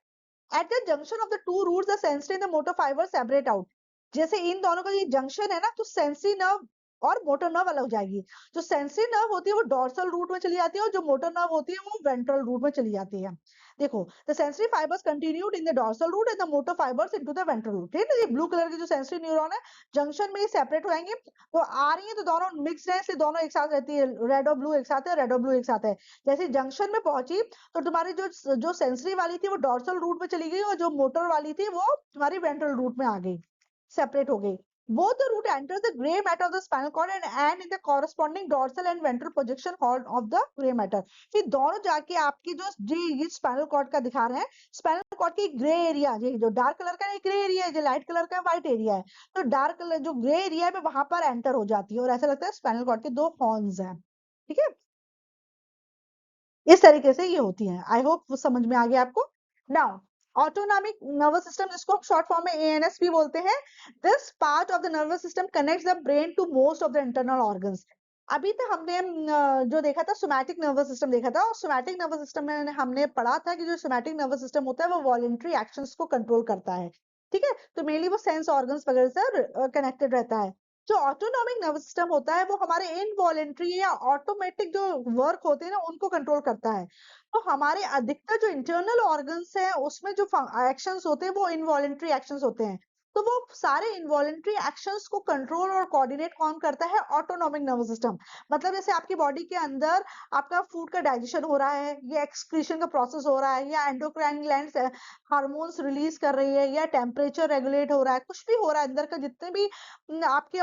At the junction of the two roots the sensory and the motor fiber separate out. जैसे इन दोनों का ये जंक्शन है ना, तो सेंसरी नर्व और मोटर नर्व अलग हो जाएगी। जो सेंसरी नर्व होती है वो डॉर्सल रूट में चली जाती है और जो मोटर नर्व होती है वो वेंट्रल रूट में चली जाती है। देखो, the sensory fibers continued in the dorsal root and the motor fibers into the ventral root. ठीक है, ये ब्लू कलर की जो सेंसरी न्यूरॉन है जंक्शन में ये सेपरेट हो जाएंगे। तो आ रही है तो दोनों मिक्स है, इसलिए दोनों एक साथ रहती है। रेड और ब्लू एक साथ है, रेड और ब्लू एक साथ है। जैसे जंक्शन में पहुंची तो तुम्हारी जो जो सेंसरी वाली थी वो डॉर्सल रूट में चली गई और जो मोटर वाली थी वो तुम्हारी वेंट्रल रूट में आ गई, सेपरेट हो गई। Both the root enter the gray matter of the spinal cord and in the corresponding dorsal and ventral projection horn of the gray matter. फिर दोनों जाके आपकी जो ये स्पाइनल कॉर्ड का दिखा रहे हैं, स्पाइनल कॉर्ड की ग्रे एरिया, ये जो डार्क कलर का ग्रे एरिया है, जो लाइट कलर का व्हाइट एरिया है, तो डार्क कलर जो ग्रे एरिया है वहां पर एंटर हो जाती है और ऐसा लगता है स्पाइनल कॉर्ड के 2 हॉर्न्स हैं। ठीक है, इस तरीके से ये होती है। आई होप वो समझ में आ गया आपको। नाउ, ऑटोनॉमिक नर्वस सिस्टम, जिसको शॉर्ट फॉर्म में एएनएस भी बोलते हैं, this part of the nervous system connects the brain to most of the internal organs. अभी तक हमने जो देखा था सोमैटिक नर्वस सिस्टम देखा था, और सोमैटिक नर्वस सिस्टम में हमने पढ़ा था कि जो सोमैटिक नर्वस सिस्टम होता है वो वॉलेंटरी एक्शंस को कंट्रोल करता है। ठीक है, तो मेनली वो सेंस ऑर्गन्स वगैरह से कनेक्टेड रहता है। जो ऑटोनॉमिक नर्वस सिस्टम होता है वो हमारे इनवॉलेंट्री या ऑटोमेटिक जो वर्क होते हैं ना उनको कंट्रोल करता है। तो हमारे अधिकतर जो इंटरनल ऑर्गन्स हैं उसमें जो एक्शंस होते हैं वो इनवॉलेंट्री एक्शंस होते हैं। तो वो सारे इनवॉलेंट्री एक्शंस को कंट्रोल और कोऑर्डिनेट कौन करता है, ऑटोनॉमिक नर्वस सिस्टम। मतलब जैसे आपकी बॉडी के अंदर आपका फूड का डाइजेशन हो रहा है, या एक्सक्रीशन का प्रोसेस हो रहा है, या एंडोक्राइन ग्लैंड्स हार्मोन्स रिलीज कर रही है, या टेम्परेचर रेगुलेट हो रहा है, कुछ भी हो रहा है अंदर का, जितने भी आपके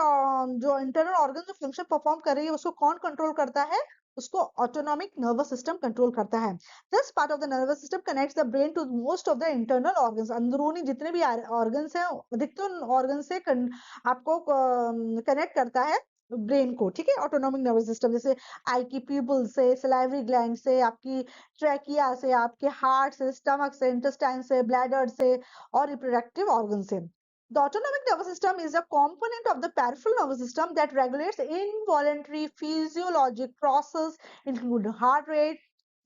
जो इंटरनल ऑर्गन जो फंक्शन परफॉर्म कर रही है उसको कौन कंट्रोल करता है, उसको ऑटोनॉमिक नर्वस सिस्टम कंट्रोल करता है। This part of the nervous system connects the brain to most of the internal organs. अंदरूनी जितने भी ऑर्गन्स हैं अधिकतर ऑर्गन से आपको कनेक्ट करता है ब्रेन को। ठीक है, ऑटोनॉमिक नर्वस सिस्टम जैसे आई की प्यूपल से, सलाइवरी ग्लैंड से, आपकी ट्रैकिया से, आपके हार्ट से, स्टमक से, इंटेस्टाइन से, ब्लैडर से और रिप्रोडक्टिव ऑर्गन से। The autonomic nervous system is a component of the peripheral nervous system that regulates involuntary physiologic process including heart rate,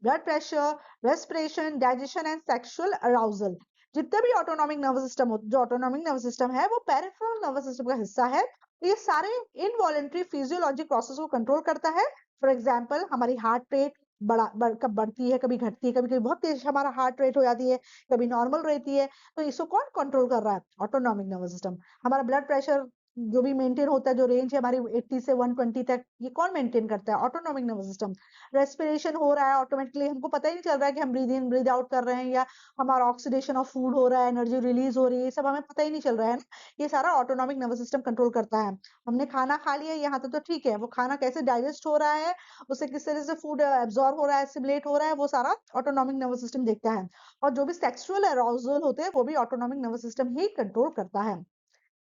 blood pressure, respiration, digestion and sexual arousal. जितने भी autonomic nervous system, जो autonomic nervous system है वो peripheral nervous system का हिस्सा है। ये सारे इनवॉलेंट्री फिजियोलॉजिक प्रोसेस को कंट्रोल करता है। फॉर एग्जाम्पल हमारी हार्ट रेट कब बढ़ती है, कभी घटती है, कभी कभी बहुत तेज हमारा हार्ट रेट हो जाती है, कभी नॉर्मल रहती है। तो इसको कौन कंट्रोल कर रहा है? Autonomic nervous system. हमारा ब्लड प्रेशर जो भी मेंटेन होता है, जो रेंज है हमारी 80 से 120 तक, ये कौन मेंटेन करता है? Autonomic nervous system. रेस्पिरेशन हो रहा है ऑटोमेटिकली, हमको पता ही नहीं चल रहा है कि हम ब्रीद इन ब्रीद आउट कर रहे हैं, या हमारा ऑक्सीडेशन ऑफ फूड हो रहा है, एनर्जी रिलीज हो रही है, ये सब हमें पता ही नहीं चल रहा है ना। ये सारा ऑटोनॉमिक नर्वस सिस्टम कंट्रोल करता है। हमने खाना खा लिया यहाँ तक तो ठीक है, वो खाना कैसे डाइजेस्ट हो रहा है, उससे किस तरह से फूड एब्जॉर्ब हो रहा है, एसिमिलेट हो रहा है, वो सारा ऑटोनॉमिक नर्वस सिस्टम देखता है। और जो भी सेक्सुअल अराउजल होते हैं वो भी ऑटोनॉमिक नर्वस सिस्टम ही कंट्रोल करता है।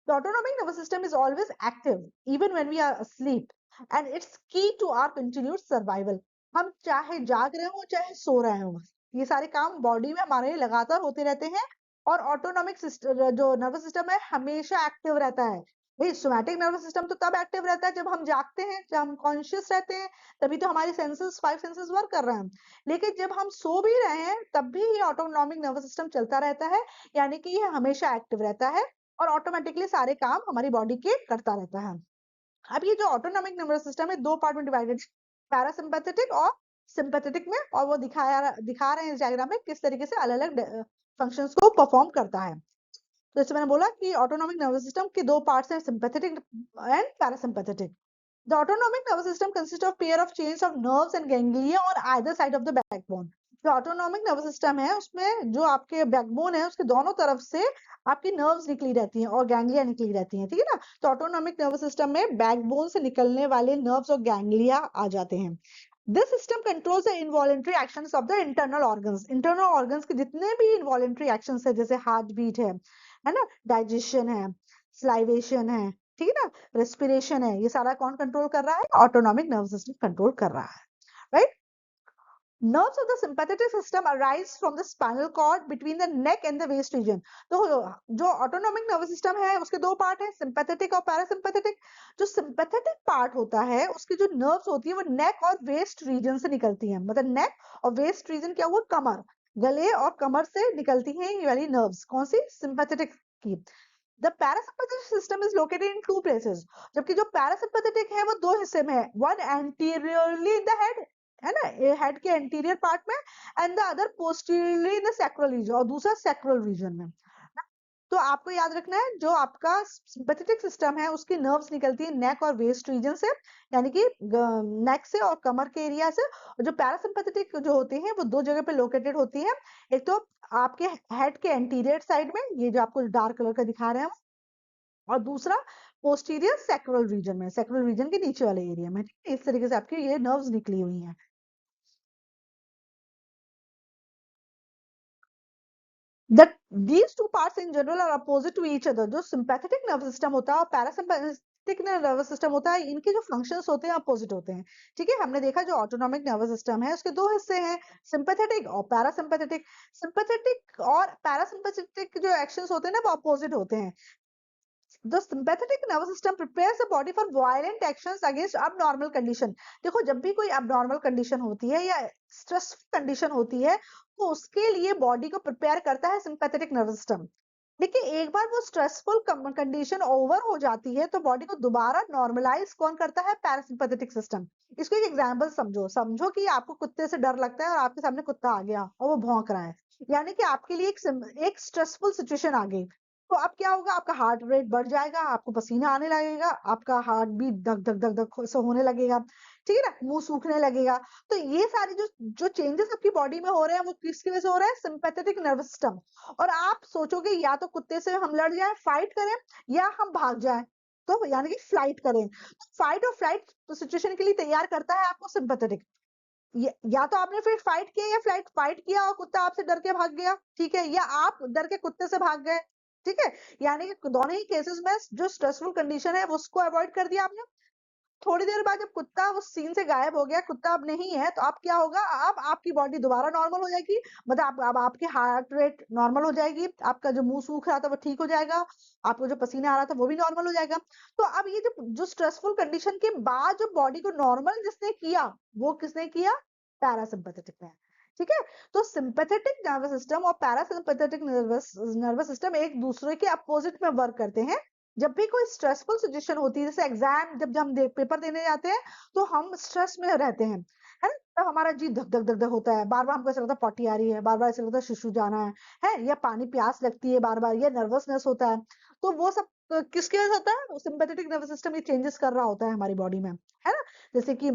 The autonomic nervous system is always active even when we are asleep, and it's key to our continued survival. हम चाहे जाग रहे हो चाहे सो रहे हो, ये सारे काम बॉडी में हमारे लगातार होते रहते हैं। और ऑटोनॉमिक सिस्टम जो नर्वस सिस्टम है हमेशा एक्टिव रहता है। भाई सोमैटिक नर्वस सिस्टम तो तब एक्टिव रहता है जब हम जागते हैं, जब हम कॉन्शियस रहते हैं, तभी तो हमारी सेंसेस, 5 सेंसेस वर्क कर रहे हैं। लेकिन जब हम सो भी रहे हैं तब भी ये ऑटोनॉमिक नर्वस सिस्टम चलता रहता है, यानी कि ये हमेशा एक्टिव रहता है और ऑटोमेटिकली सारे काम हमारी बॉडी के करता रहता है। अब ये जो ऑटोनॉमिक नर्वस सिस्टम है 2 पार्ट में डिवाइडेड है, पैरासिम्पैथेटिक और सिंपैथेटिक में, और वो दिखा रहे हैं इस डायग्राम में किस तरीके से अलग अलग फंक्शंस को परफॉर्म करता है। तो जैसे मैंने बोला कि ऑटोनॉमिक नर्वस सिस्टम के 2 पार्ट्स हैं, sympathetic and parasympathetic. The autonomic nervous system consists of pair of chains of nerves and ganglia on either side of the backbone. जो ऑटोनॉमिक नर्वस सिस्टम है उसमें जो आपके बैकबोन है उसके दोनों तरफ से आपकी नर्व्स निकली रहती हैं और गैंग्लिया निकली रहती हैं, ठीक है ना। तो ऑटोनॉमिक नर्वस सिस्टम में बैकबोन से निकलने वाले नर्व्स और गैंग्लिया आ जाते हैं। This system controls the involuntary actions of the internal organs. Internal organs के जितने भी इनवॉलेंट्री एक्शंस है, जैसे हार्ट बीट है ना, डाइजेशन है, स्लाइवेशन है, ठीक है ना, रेस्पिरेशन है, ये सारा कौन कंट्रोल कर रहा है? ऑटोनॉमिक नर्वस सिस्टम कंट्रोल कर रहा है, right. Nerves of the sympathetic system arise from the spinal cord between the neck and the waist region. तो जो ऑटोनॉमिक नर्वस सिस्टम है उसके 2 पार्ट हैं, सिंपैथेटिक और पैरासिम्पैथेटिक। जो सिंपैथेटिक पार्ट होता है उसकी जो नर्व्स होती है वो नेक और वेस्ट रीजन से निकलती हैं। मतलब नेक और वेस्ट रीजन क्या हुआ? कमर, गले और कमर से निकलती हैं ये वाली नर्व्स। कौन सी? सिंपैथेटिक की। The parasympathetic system is located in 2 places. जबकि जो पैरासिम्पैथेटिक है वो 2 हिस्से में है, one anteriorly in the head, है ना, हेड के एंटीरियर पार्ट में, and the other posteriorly in the sacral region, और दूसरा सैक्रल रीजन में। तो आपको याद रखना है जो आपका सिंपैथेटिक सिस्टम है उसकी नर्व्स निकलती है नेक और वेस्ट रीजन से, यानी कि नेक से और कमर के एरिया से। और जो पैरासिम्पैथेटिक जो होती हैं वो 2 जगह पे लोकेटेड होती है। एक तो आपके हेड के एंटीरियर साइड में, ये जो आपको डार्क कलर का दिखा रहे हैं, और दूसरा पोस्टीरियर सैक्रल रीजन में, सैक्रल रीजन के नीचे वाले एरिया में। ठीक है, इस तरीके से आपकी ये नर्व्स निकली हुई हैं। that these 2 parts in general are opposite to each other. जो sympathetic nervous system होता है और parasympathetic nervous system होता है, इनके जो functions होते हैं opposite होते हैं। ठीक है, हमने देखा जो autonomic nervous system है उसके 2 हिस्से हैं, sympathetic और parasympathetic। sympathetic और parasympathetic जो actions होते हैं ना वो opposite होते हैं। The sympathetic nervous system prepares the body for violent actions against abnormal condition। देखो जब भी कोई abnormal condition होती है या stressful condition होती है तो उसके लिए बॉडी को प्रिपेयर करता है सिंपैथेटिक नर्वस सिस्टम। लेकिन एक बार वो स्ट्रेसफुल कंडीशन ओवर हो जाती है तो बॉडी को दोबारा नॉर्मलाइज कौन करता है? Parasympathetic system. इसको एक एग्जांपल समझो, समझो कि आपको कुत्ते से डर लगता है और आपके सामने कुत्ता आ गया और वो भौंक रहा है, यानी कि आपके लिए एक स्ट्रेसफुल सिचुएशन आ गई। तो अब क्या होगा? आपका हार्ट रेट बढ़ जाएगा, आपको पसीना आने लगेगा, आपका हार्ट बीट धक धक धक धक से होने लगेगा, ठीक है ना, मुंह सूखने लगेगा। तो ये सारी जो जो चेंजेस आपकी बॉडी में हो रहे हैं वो किसकी वजह से हो रहा है? Sympathetic nervous system. और आप सोचोगे या तो कुत्ते से हम लड़ जाएं, फाइट करें, या हम भाग जाएं, तो यानी कि फ्लाइट करें। तो फाइट और फ्लाइट सिचुएशन के लिए तैयार करता है आपको सिंपैथेटिक। या तो आपने फिर फाइट किया या फ्लाइट फाइट किया और कुत्ता आपसे डर के भाग गया, ठीक है, या आप डर के कुत्ते से भाग गए, ठीक है। यानी कि दोनों ही केसेस में जो स्ट्रेसफुल कंडीशन है उसको अवॉइड कर दिया आपने। थोड़ी देर बाद जब कुत्ता उस सीन से गायब हो गया, कुत्ता अब नहीं है, तो अब क्या होगा? अब आपकी बॉडी दोबारा नॉर्मल हो जाएगी। मतलब अब आपकी हार्ट रेट नॉर्मल हो जाएगी, आपका जो मुंह सूख रहा था वो ठीक हो जाएगा, आपको जो पसीना आ रहा था वो भी नॉर्मल हो जाएगा। तो अब ये जो स्ट्रेसफुल कंडीशन के बाद जो बॉडी को नॉर्मल जिसने किया वो किसने किया? पैरासिम्पैथेटिक में। ठीक है, तो सिंपैथेटिक नर्वस सिस्टम और पैरासिम्पैथेटिक नर्वस सिस्टम एक दूसरे के अपोजिट में वर्क करते हैं। जब भी कोई स्ट्रेसफुल सिचुएशन होती है, जैसे एग्जाम, जब हम पेपर देने जाते हैं तो हम स्ट्रेस में रहते हैं, है ना? तब हमारा जी धक धक धक धक होता है, बार बार हमको ऐसा लगता है पॉटी आ रही है, बार बार ऐसा लगता है शिशु जाना है, या पानी प्यास लगती है बार बार, या नर्वसनेस होता है। तो वो सब किसकी वजह से होता है? सिंपैथेटिक नर्वस सिस्टम ये चेंजेस कर रहा होता है हमारी बॉडी में, है ना? जैसे कि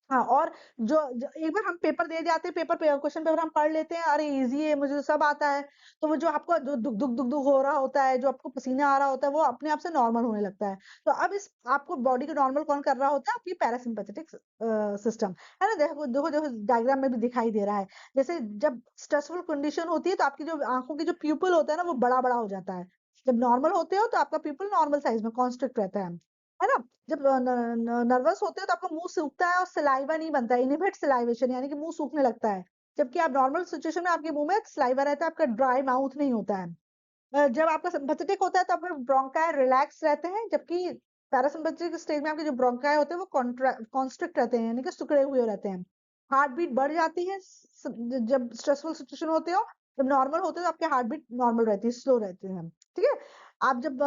हाँ, और एक बार हम पेपर दे जाते हैं, क्वेश्चन पेपर हम पढ़ लेते हैं, अरे इजी है, मुझे तो सब आता है। तो वो जो आपको जो दुख दुख दुख दुख हो रहा होता है, जो आपको पसीना आ रहा होता है, वो अपने आप से नॉर्मल होने लगता है। तो अब इस आपको बॉडी को नॉर्मल कौन कर रहा होता है? आपकी पैरासिम्पैथेटिक सिस्टम, है ना? देखो देखो देखो डायग्राम में भी दिखाई दे रहा है। जैसे जब स्ट्रेसफुल कंडीशन होती है तो आपकी जो आंखों की जो प्यूपिल होता है ना, वो बड़ा बड़ा हो जाता है। जब नॉर्मल होते हो तो आपका प्यूपिल नॉर्मल साइज में कॉन्स्ट्रिक्ट रहता है ना? जब नर्वस होते हो तो आपका मुंह सूखता है और सलाइवा नहीं बनता है, इनहिबिट सलाइवेशन, यानी कि मुंह सूखने लगता है। जबकि आप नॉर्मल सिचुएशन में आपके मुंह में सलाइवा रहता है, आपका ड्राई माउथ नहीं होता है। जब आपका सिम्पैथेटिक होता है तो आपके ब्रोंकाई रिलैक्स रहते हैं, जबकि पैरासिम्पैथेटिक स्टेज में आपके जो ब्रोंकाई होते हैं वो कॉन्स्ट्रिक्ट रहते हैं, यानी कि सिकुड़े हुए रहते हैं। हार्ट बीट बढ़ जाती है जब स्ट्रेसफुल सिचुएशन होते हो। जब नॉर्मल होते हो तो आपके हार्ट बीट नॉर्मल रहती है, स्लो रहते हैं। ठीक है, आप जब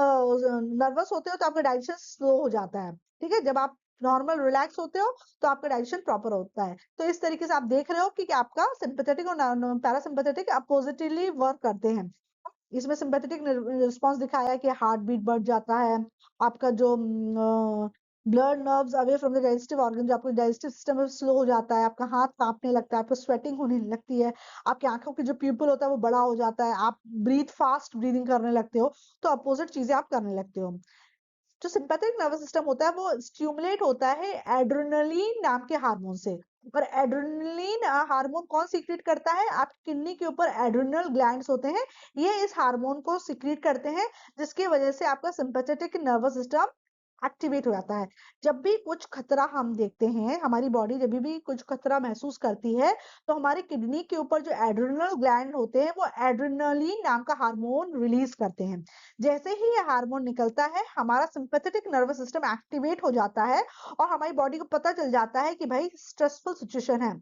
नर्वस होते हो तो आपका डाइजेशन स्लो हो जाता है। ठीक है, जब आप नॉर्मल रिलैक्स होते हो तो आपका डाइजेशन प्रॉपर होता है। तो इस तरीके से आप देख रहे हो कि आपका सिंपैथेटिक और पैरासिम्पैथेटिक अपोजिटली वर्क करते हैं। इसमें सिंपैथेटिक रिस्पांस दिखाया है कि हार्ट बीट बढ़ जाता है, आपका जो blood nerves away from the digestive organ, जो आपका डाइजेस्टिव सिस्टम है स्लो हो जाता है, आपका हाथ कांपने लगता है, आपको स्वेटिंग होने लगती है, आपकी आंखों की जो प्यूपिल होता है वो बड़ा हो जाता है, आप ब्रीथ फास्ट ब्रीदिंग करने लगते हो। तो अपोजिट चीजें आप करने लगते हो। जो सिंपैथेटिक नर्वस सिस्टम होता है वो स्टिमुलेट होता है एड्रेनलिन नाम के हार्मोन से। और एड्रेनलिन हार्मोन कौन सीक्रेट करता है? आपकी किडनी के ऊपर एड्रेनल ग्लैंड्स होते हैं, ये इस हार्मोन को सीक्रेट करते हैं, जिसकी वजह से आपका सिंपैथेटिक नर्वस सिस्टम एक्टिवेट हो जाता है। जब भी कुछ खतरा हम देखते हैं, हमारी बॉडी जब भी कुछ खतरा महसूस करती है, तो हमारी किडनी के ऊपर जो एड्रेनल ग्लैंड होते हैं वो एड्रेनलिन नाम का हार्मोन रिलीज करते हैं। जैसे ही ये हार्मोन निकलता है, हमारा सिंपैथेटिक नर्वस सिस्टम एक्टिवेट हो जाता है और हमारी बॉडी को पता चल जाता है कि भाई स्ट्रेसफुल सिचुएशन है।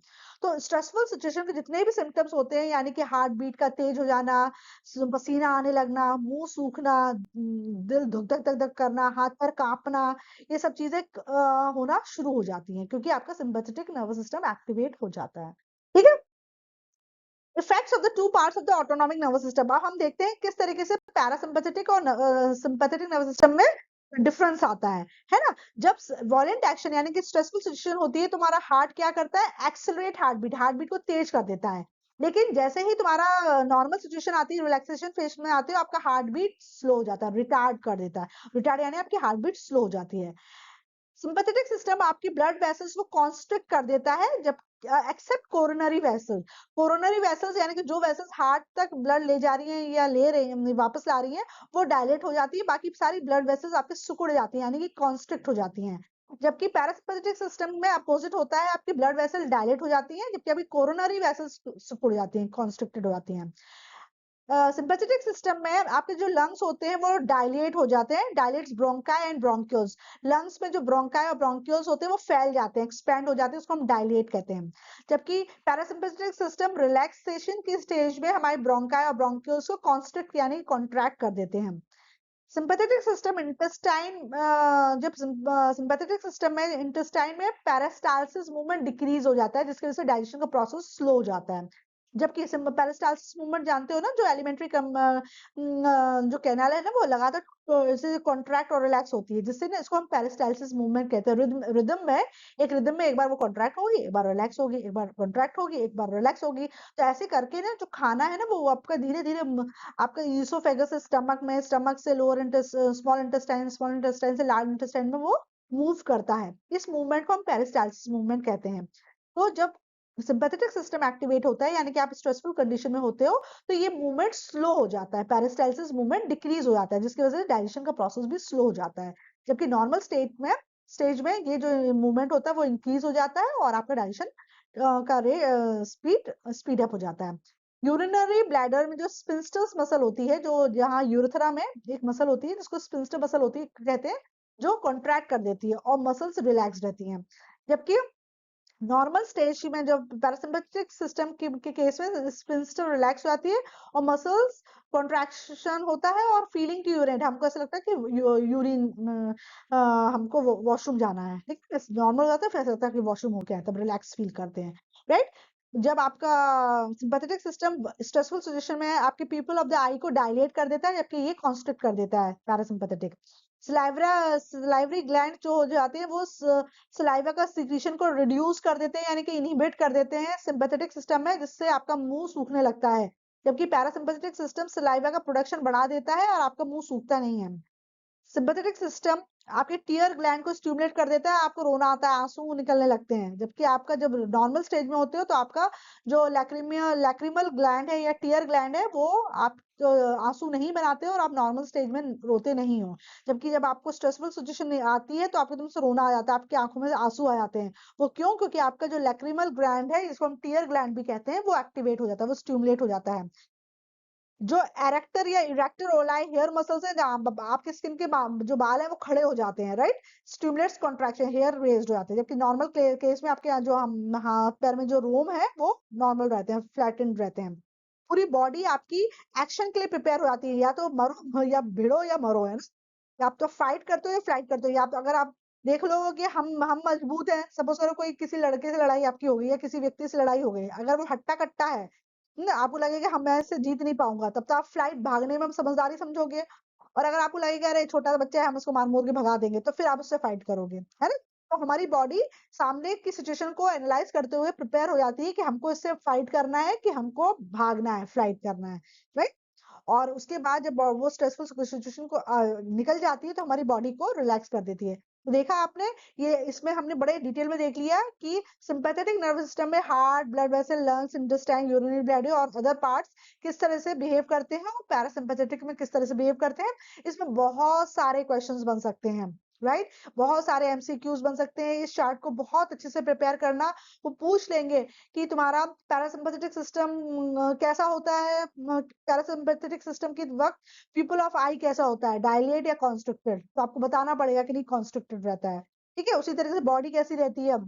तो स्ट्रेसफुल सिचुएशन के जितने भी सिम्टम्स होते हैं, यानी कि हार्ट बीट का तेज हो जाना, पसीना आने लगना, मुंह सूखना, दिल धुक धक धक धक करना, हाथ पैर कांपना, ये सब चीजें होना शुरू हो जाती हैं, क्योंकि आपका सिंपैथेटिक नर्वस सिस्टम एक्टिवेट हो जाता है। ठीक है, effects of the two parts of the autonomic nervous system. अब हम देखते हैं किस तरीके से पैरासिम्पैथेटिक और सिंपैथेटिक नर्वस सिस्टम में डिफरेंस आता है ना? जब वॉलेंट एक्शन यानी कि स्ट्रेसफुल सिचुएशन होती है, तुम्हारा हार्ट क्या करता है? एक्सेलरेट हार्ट बीट को तेज कर देता है। लेकिन जैसे ही तुम्हारा नॉर्मल सिचुएशन आती है, रिलैक्सेशन फेज में आते हो, आपका हार्ट बीट स्लो हो जाता है, रिटार्ड कर देता है। रिटार्ड यानी आपकी हार्ट बीट स्लो हो जाती है। सिंपैथेटिक सिस्टम आपकी ब्लड वेसल्स को कॉन्स्ट्रिक्ट कर देता है, जब except coronary vessels. Coronary vessels यानी कि जो वेसल्स हार्ट तक ब्लड ले जा रही हैं या ले रही हैं, वापस ला रही हैं, वो डायलेट हो जाती है, बाकी सारी ब्लड वेसल्स आपके सिकुड़ जाती हैं, यानी कि कॉन्स्ट्रिक्ट हो जाती हैं। जबकि पैरासिम्पैथेटिक सिस्टम में अपोजिट होता है, आपकी ब्लड वेसल डायलेट हो जाती हैं, जबकि अभी कोरोनरी वेसल्स सिकुड़ जाती हैं, कॉन्स्ट्रिक्टेड हो जाती हैं। सिंपैथेटिक सिस्टम में आपके जो लंग्स होते हैं वो डायलेट हो जाते हैं, dilates bronchi and bronchioles. Lungs में जो ब्रोंकाई और ब्रोंक्यूल्स होते हैं वो फैल जाते हैं, एक्सपैंड हो जाते हैं, उसको हम डायलेट कहते हैं। जबकि पैरासिम्पैथेटिक सिस्टम रिलैक्सेशन की स्टेज में हमारे ब्रोंकाई और ब्रोंक्यूल्स को कॉन्स्ट्रिक्ट यानी कॉन्ट्रैक्ट कर देते हैं। सिंपैथेटिक सिस्टम इंटेस्टाइन, जब सिंपैथेटिक सिस्टम में इंटेस्टाइन में पेरिस्टालसिस मूवमेंट डिक्रीज हो जाता है, जिसकी वजह से डाइजेशन का प्रोसेस स्लो हो जाता है। जबकि पेरिस्टालसिस मूवमेंट जानते हो ना, जो एलिमेंट्री जो कैनाल है ना, वो लगातार ऐसे कॉन्ट्रैक्ट और रिलैक्स होती है, जिससे ना इसको हम पेरिस्टालसिस मूवमेंट कहते हैं। रिदम में एक बार वो कॉन्ट्रैक्ट होगी, एक बार रिलैक्स होगी, एक बार कॉन्ट्रैक्ट होगी, एक बार रिलैक्स होगी। तो ऐसे करके ना जो खाना है ना, वो आपका धीरे धीरे आपका ईसोफेगस से स्टमक में, स्टमक से lower small intestine, small intestine से लार्ज इंटेस्टाइन में वो मूव करता है। इस मूवमेंट को हम पेरिस्टालसिस मूवमेंट कहते हैं। तो जब सिंपैथेटिक सिस्टम एक्टिवेट होता है, यानी कि आप स्ट्रेसफुल कंडीशन में होते हो, तो ये मूवमेंट स्लो हो जाता है, पेरिस्टालसिस मूवमेंट डिक्रीज हो जाता है, जिसकी वजह से डाइजेशन का प्रोसेस भी स्लो हो जाता है। जबकि नॉर्मल स्टेज में ये जो मूवमेंट होता है वो इंक्रीज हो जाता है और आपका डाइजेशन का स्पीड अप हो जाता है। यूरिनरी ब्लैडर में जो स्पिंस्टर्स मसल होती है, जो यहाँ यूरेथ्रा में एक मसल होती है जिसको स्पिंस्टर मसल कहते हैं, जो कॉन्ट्रैक्ट कर देती है और मसल्स रिलैक्स रहती हैं। जबकि नॉर्मल स्टेज में जब पैरासिम्पैथेटिक सिस्टम के केस में स्पिन सिस्टम रिलैक्स हो जाती है और मसल्स कॉन्ट्रैक्शन होता है और फीलिंग टू यूरिन, हमको ऐसा लगता है कि यूरिन हमको वॉशरूम जाना है, ठीक है। नॉर्मल हो जाता है फिर ऐसा लगता है कि वॉशरूम हो गया है, तब रिलैक्स फील करते हैं, राइट। जब आपका सिंपैथेटिक सिस्टम स्ट्रेसफुल सिचुएशन में है, आपके पीपल ऑफ द आई को डायलेट कर देता है, जबकि ये कॉन्स्ट्रिक्ट कर देता है पैरासिम्पैथेटिक। सलाइवरी ग्लैंड जो हो जाती है वो सलाइवा का सिक्रीशन को रिड्यूस कर देते हैं, यानी कि इनहिबिट कर देते हैं सिंपैथेटिक सिस्टम में, जिससे आपका मुंह सूखने लगता है। जबकि पैरासिम्पैथेटिक सिस्टम सलाइवा का प्रोडक्शन बढ़ा देता है और आपका मुंह सूखता नहीं है। सिंपैथेटिक सिस्टम आपके टीयर ग्लैंड को स्टिमुलेट कर देता है, आपको रोना आता है, आंसू निकलने लगते हैं। जबकि आपका जब नॉर्मल स्टेज में होते हो तो आपका जो लैक्रिमल ग्लैंड है या टीयर ग्लैंड है वो आप आंसू नहीं बनाते हो और आप नॉर्मल स्टेज में रोते नहीं हो। जबकि जब आपको स्ट्रेसफुल सिचुएशन आती है तो आपको एकदम से रोना आ जाता है, आपकी आंखों में आंसू आ जाते हैं। वो क्यों? क्योंकि आपका जो लैक्रिमल ग्लैंड है, जिसको हम टीयर ग्लैंड भी कहते हैं, वो एक्टिवेट हो जाता है, वो स्टिमुलेट हो जाता है। जो एरेक्टर या इरेक्टर ओलाई हेयर मसल्स है, आपके स्किन के जो बाल है वो खड़े हो जाते हैं, right. Stimulates contraction, hair raised हो जाते हैं। जबकि नॉर्मल केस में आपके जो हम हाथ पैर में जो रोम है वो नॉर्मल रहते हैं, फ्लैटेंड रहते हैं। पूरी बॉडी आपकी एक्शन के लिए प्रिपेयर हो जाती है, या तो मरो या भिड़ो या मरो, है ना। या आप तो फाइट करते हो या फ्लाइट करते हो, या अगर आप देख लो कि हम मजबूत हैं, सपोज करो कोई किसी लड़के से लड़ाई आपकी हो गई या किसी व्यक्ति से लड़ाई हो गई, अगर वो हट्टा कट्टा है ना, आपको लगेगा हम मैं इससे जीत नहीं पाऊंगा, तब तो आप फ्लाइट भागने में हम समझदारी समझोगे। और अगर आपको लगेगा अरे छोटा सा बच्चा है, हम उसको मार मोर के भगा देंगे, तो फिर आप उससे फाइट करोगे, है ना। तो हमारी बॉडी सामने की सिचुएशन को एनालाइज करते हुए प्रिपेयर हो जाती है कि हमको इससे फाइट करना है कि हमको भागना है, फ्लाइट करना है, राइट। और उसके बाद जब वो स्ट्रेसफुल सिचुएशन को निकल जाती है तो हमारी बॉडी को रिलैक्स कर देती है। तो देखा आपने, ये इसमें हमने बड़े डिटेल में देख लिया कि सिंपैथेटिक नर्वस सिस्टम में heart, blood vessel, lungs, intestine, urinary bladder और अदर पार्ट्स किस तरह से बिहेव करते हैं और पैरासिम्पैथेटिक में किस तरह से बिहेव करते हैं। इसमें बहुत सारे क्वेश्चंस बन सकते हैं, राइट। बहुत सारे एमसीक्यूज बन सकते हैं। इस चार्ट को बहुत अच्छे से प्रिपेयर करना। वो पूछ लेंगे कि तुम्हारा पैरासिम्पैथेटिक सिस्टम कैसा होता है, पैरासिम्पैथेटिक सिस्टम के वक्त पीपल ऑफ आई कैसा होता है, डायलेट या कॉन्स्ट्रिक्टेड, तो आपको बताना पड़ेगा कि नहीं कॉन्स्ट्रिक्टेड रहता है, ठीक है। उसी तरह से बॉडी कैसी रहती है,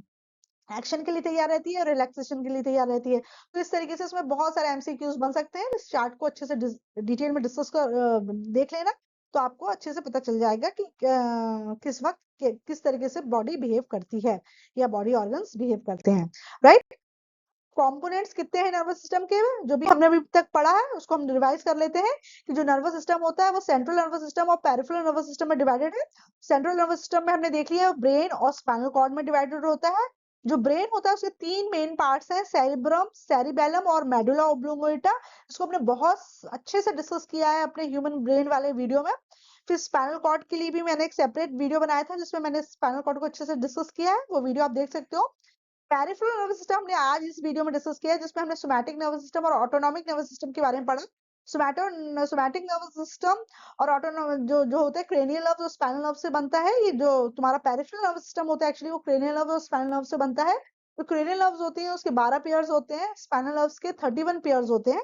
एक्शन के लिए तैयार रहती है और रिलैक्सेशन के लिए तैयार रहती है। तो इस तरीके से इसमें बहुत सारे एमसीक्यूज बन सकते हैं। इस चार्ट को अच्छे से डिटेल में डिस्कस कर देख लेना, तो आपको अच्छे से पता चल जाएगा कि किस वक्त किस तरीके से बॉडी बिहेव करती है या बॉडी ऑर्गन्स बिहेव करते हैं, राइट। कंपोनेंट्स कितने हैं नर्वस सिस्टम के, जो भी हमने अभी तक पढ़ा है उसको हम रिवाइज कर लेते हैं कि जो नर्वस सिस्टम होता है वो सेंट्रल नर्वस सिस्टम और पेरिफेरल नर्वस सिस्टम में डिवाइडेड है। सेंट्रल नर्वस सिस्टम में हमने देख लिया ब्रेन और स्पाइनल कॉर्ड में डिवाइडेड होता है। जो ब्रेन होता है उसके तीन मेन पार्ट्स हैं, सेरिब्रम, सेरिबेलम और मेडुला ओब्लोंगेटा। इसको हमने बहुत अच्छे से डिस्कस किया है अपने ह्यूमन ब्रेन वाले वीडियो में। फिर स्पाइनल कॉर्ड के लिए भी मैंने एक सेपरेट वीडियो बनाया था जिसमें मैंने स्पाइनल कॉर्ड को अच्छे से डिस्कस किया है, वो वीडियो आप देख सकते हो। पेरिफेरल नर्वस सिस्टम हमने आज इस वीडियो में डिस्कस किया है, जिसमें हमने सोमैटिक नर्वस सिस्टम और ऑटोनॉमिक नर्वस सिस्टम के बारे में पढ़ा। सोमैटिक नर्वस सिस्टम और ऑटोनॉमिक जो जो होता है क्रेनियल नर्व, जो स्पाइनल नर्व से बनता है। ये जो तुम्हारा पेरिफेरल नर्वस सिस्टम होता है एक्चुअली वो क्रेनियल नर्व और स्पाइनल नर्व से बनता है। तो क्रेनियल नर्व्स होती हैं उसके 12 पेयर्स होते हैं, स्पाइनल नर्व्स के 31 पेयर्स होते हैं।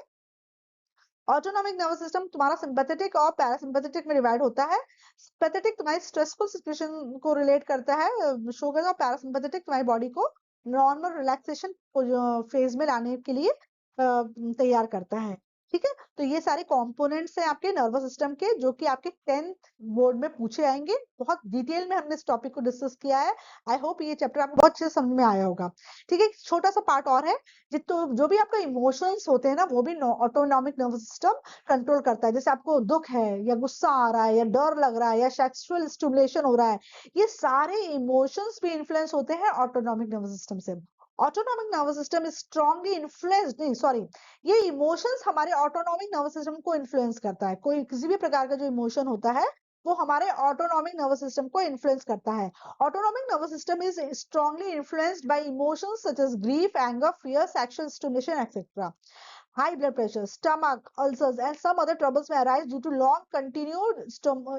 ऑटोनॉमिक नर्वस सिस्टम तुम्हारा सिंपैथेटिक और पैरासिम्पैथेटिक में डिवाइड होता है। सिंपैथेटिक तुम्हारी स्ट्रेसफुल सिचुएशन को रिलेट करता है, शो करता है, और पैरासिम्पैथेटिक तुम्हारी बॉडी को नॉर्मल रिलैक्सेशन फेज में लाने के लिए तैयार करता है, ठीक है। तो ये सारे कंपोनेंट्स हैं आपके नर्वस सिस्टम के, जो कि आपके 10th बोर्ड में पूछे जाएंगे। बहुत डिटेल में हमने इस टॉपिक को डिस्कस किया है। आई होप ये चैप्टर आपको बहुत अच्छे से समझ में आया होगा, ठीक है। छोटा सा पार्ट और है, जितो जो भी आपका इमोशंस होते हैं ना, वो भी ऑटोनॉमिक नर्वस सिस्टम कंट्रोल करता है। जैसे आपको दुख है या गुस्सा आ रहा है या डर लग रहा है या सेक्सुअल स्टिमुलेशन हो रहा है, ये सारे इमोशंस भी इन्फ्लुएंस होते हैं ऑटोनॉमिक नर्वस सिस्टम से। Autonomic nervous system is strongly influenced, नहीं सॉरी, ये इमोशंस हमारे ऑटोनॉमिक नर्वस सिस्टम को इन्फ्लुएंस करता है। कोई किसी भी प्रकार का जो इमोशन होता है वो हमारे ऑटोनॉमिक नर्वस सिस्टम को इन्फ्लुएंस करता है। Autonomic nervous system is strongly influenced by emotions such as grief, anger, fear, sexual stimulation, etc. High blood pressure, stomach ulcers, and some other troubles may arise due to long continued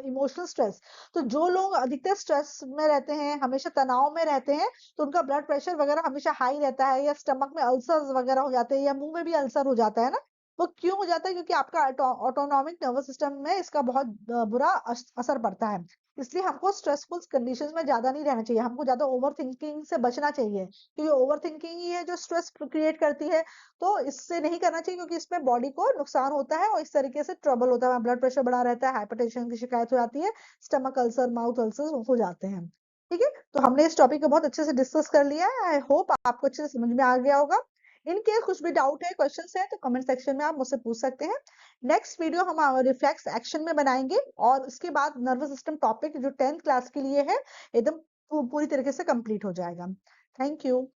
emotional stress. तो जो लोग अधिकतर stress में रहते हैं, हमेशा तनाव में रहते हैं, तो उनका ब्लड प्रेशर वगैरह हमेशा हाई रहता है, या स्टमक में अल्सर्स वगैरह हो जाते हैं, या मुंह में भी अल्सर हो जाता है ना। वो क्यों हो जाता है? क्योंकि आपका ऑटोनॉमिक नर्वस सिस्टम में इसका बहुत बुरा असर पड़ता है। इसलिए हमको स्ट्रेसफुल कंडीशंस में ज्यादा नहीं रहना चाहिए, हमको ज्यादा ओवर थिंकिंग से बचना चाहिए, क्योंकि ओवर थिंकिंग ही है जो स्ट्रेस क्रिएट करती है। तो इससे नहीं करना चाहिए, क्योंकि इसमें बॉडी को नुकसान होता है और इस तरीके से ट्रबल होता है, ब्लड प्रेशर बढ़ा रहता है, हाइपरटेंशन की शिकायत हो जाती है, स्टमक अल्सर, माउथ अल्सर हो जाते हैं। ठीक है, तो हमने इस टॉपिक को बहुत अच्छे से डिस्कस कर लिया है। आई होप आपको अच्छे से समझ में आ गया होगा। इन केस कुछ भी डाउट है, क्वेश्चंस है, तो कमेंट सेक्शन में आप मुझसे पूछ सकते हैं। नेक्स्ट वीडियो हम रिफ्लेक्स एक्शन में बनाएंगे, और उसके बाद नर्वस सिस्टम टॉपिक जो 10th क्लास के लिए है एकदम पूरी तरीके से कंप्लीट हो जाएगा। Thank you.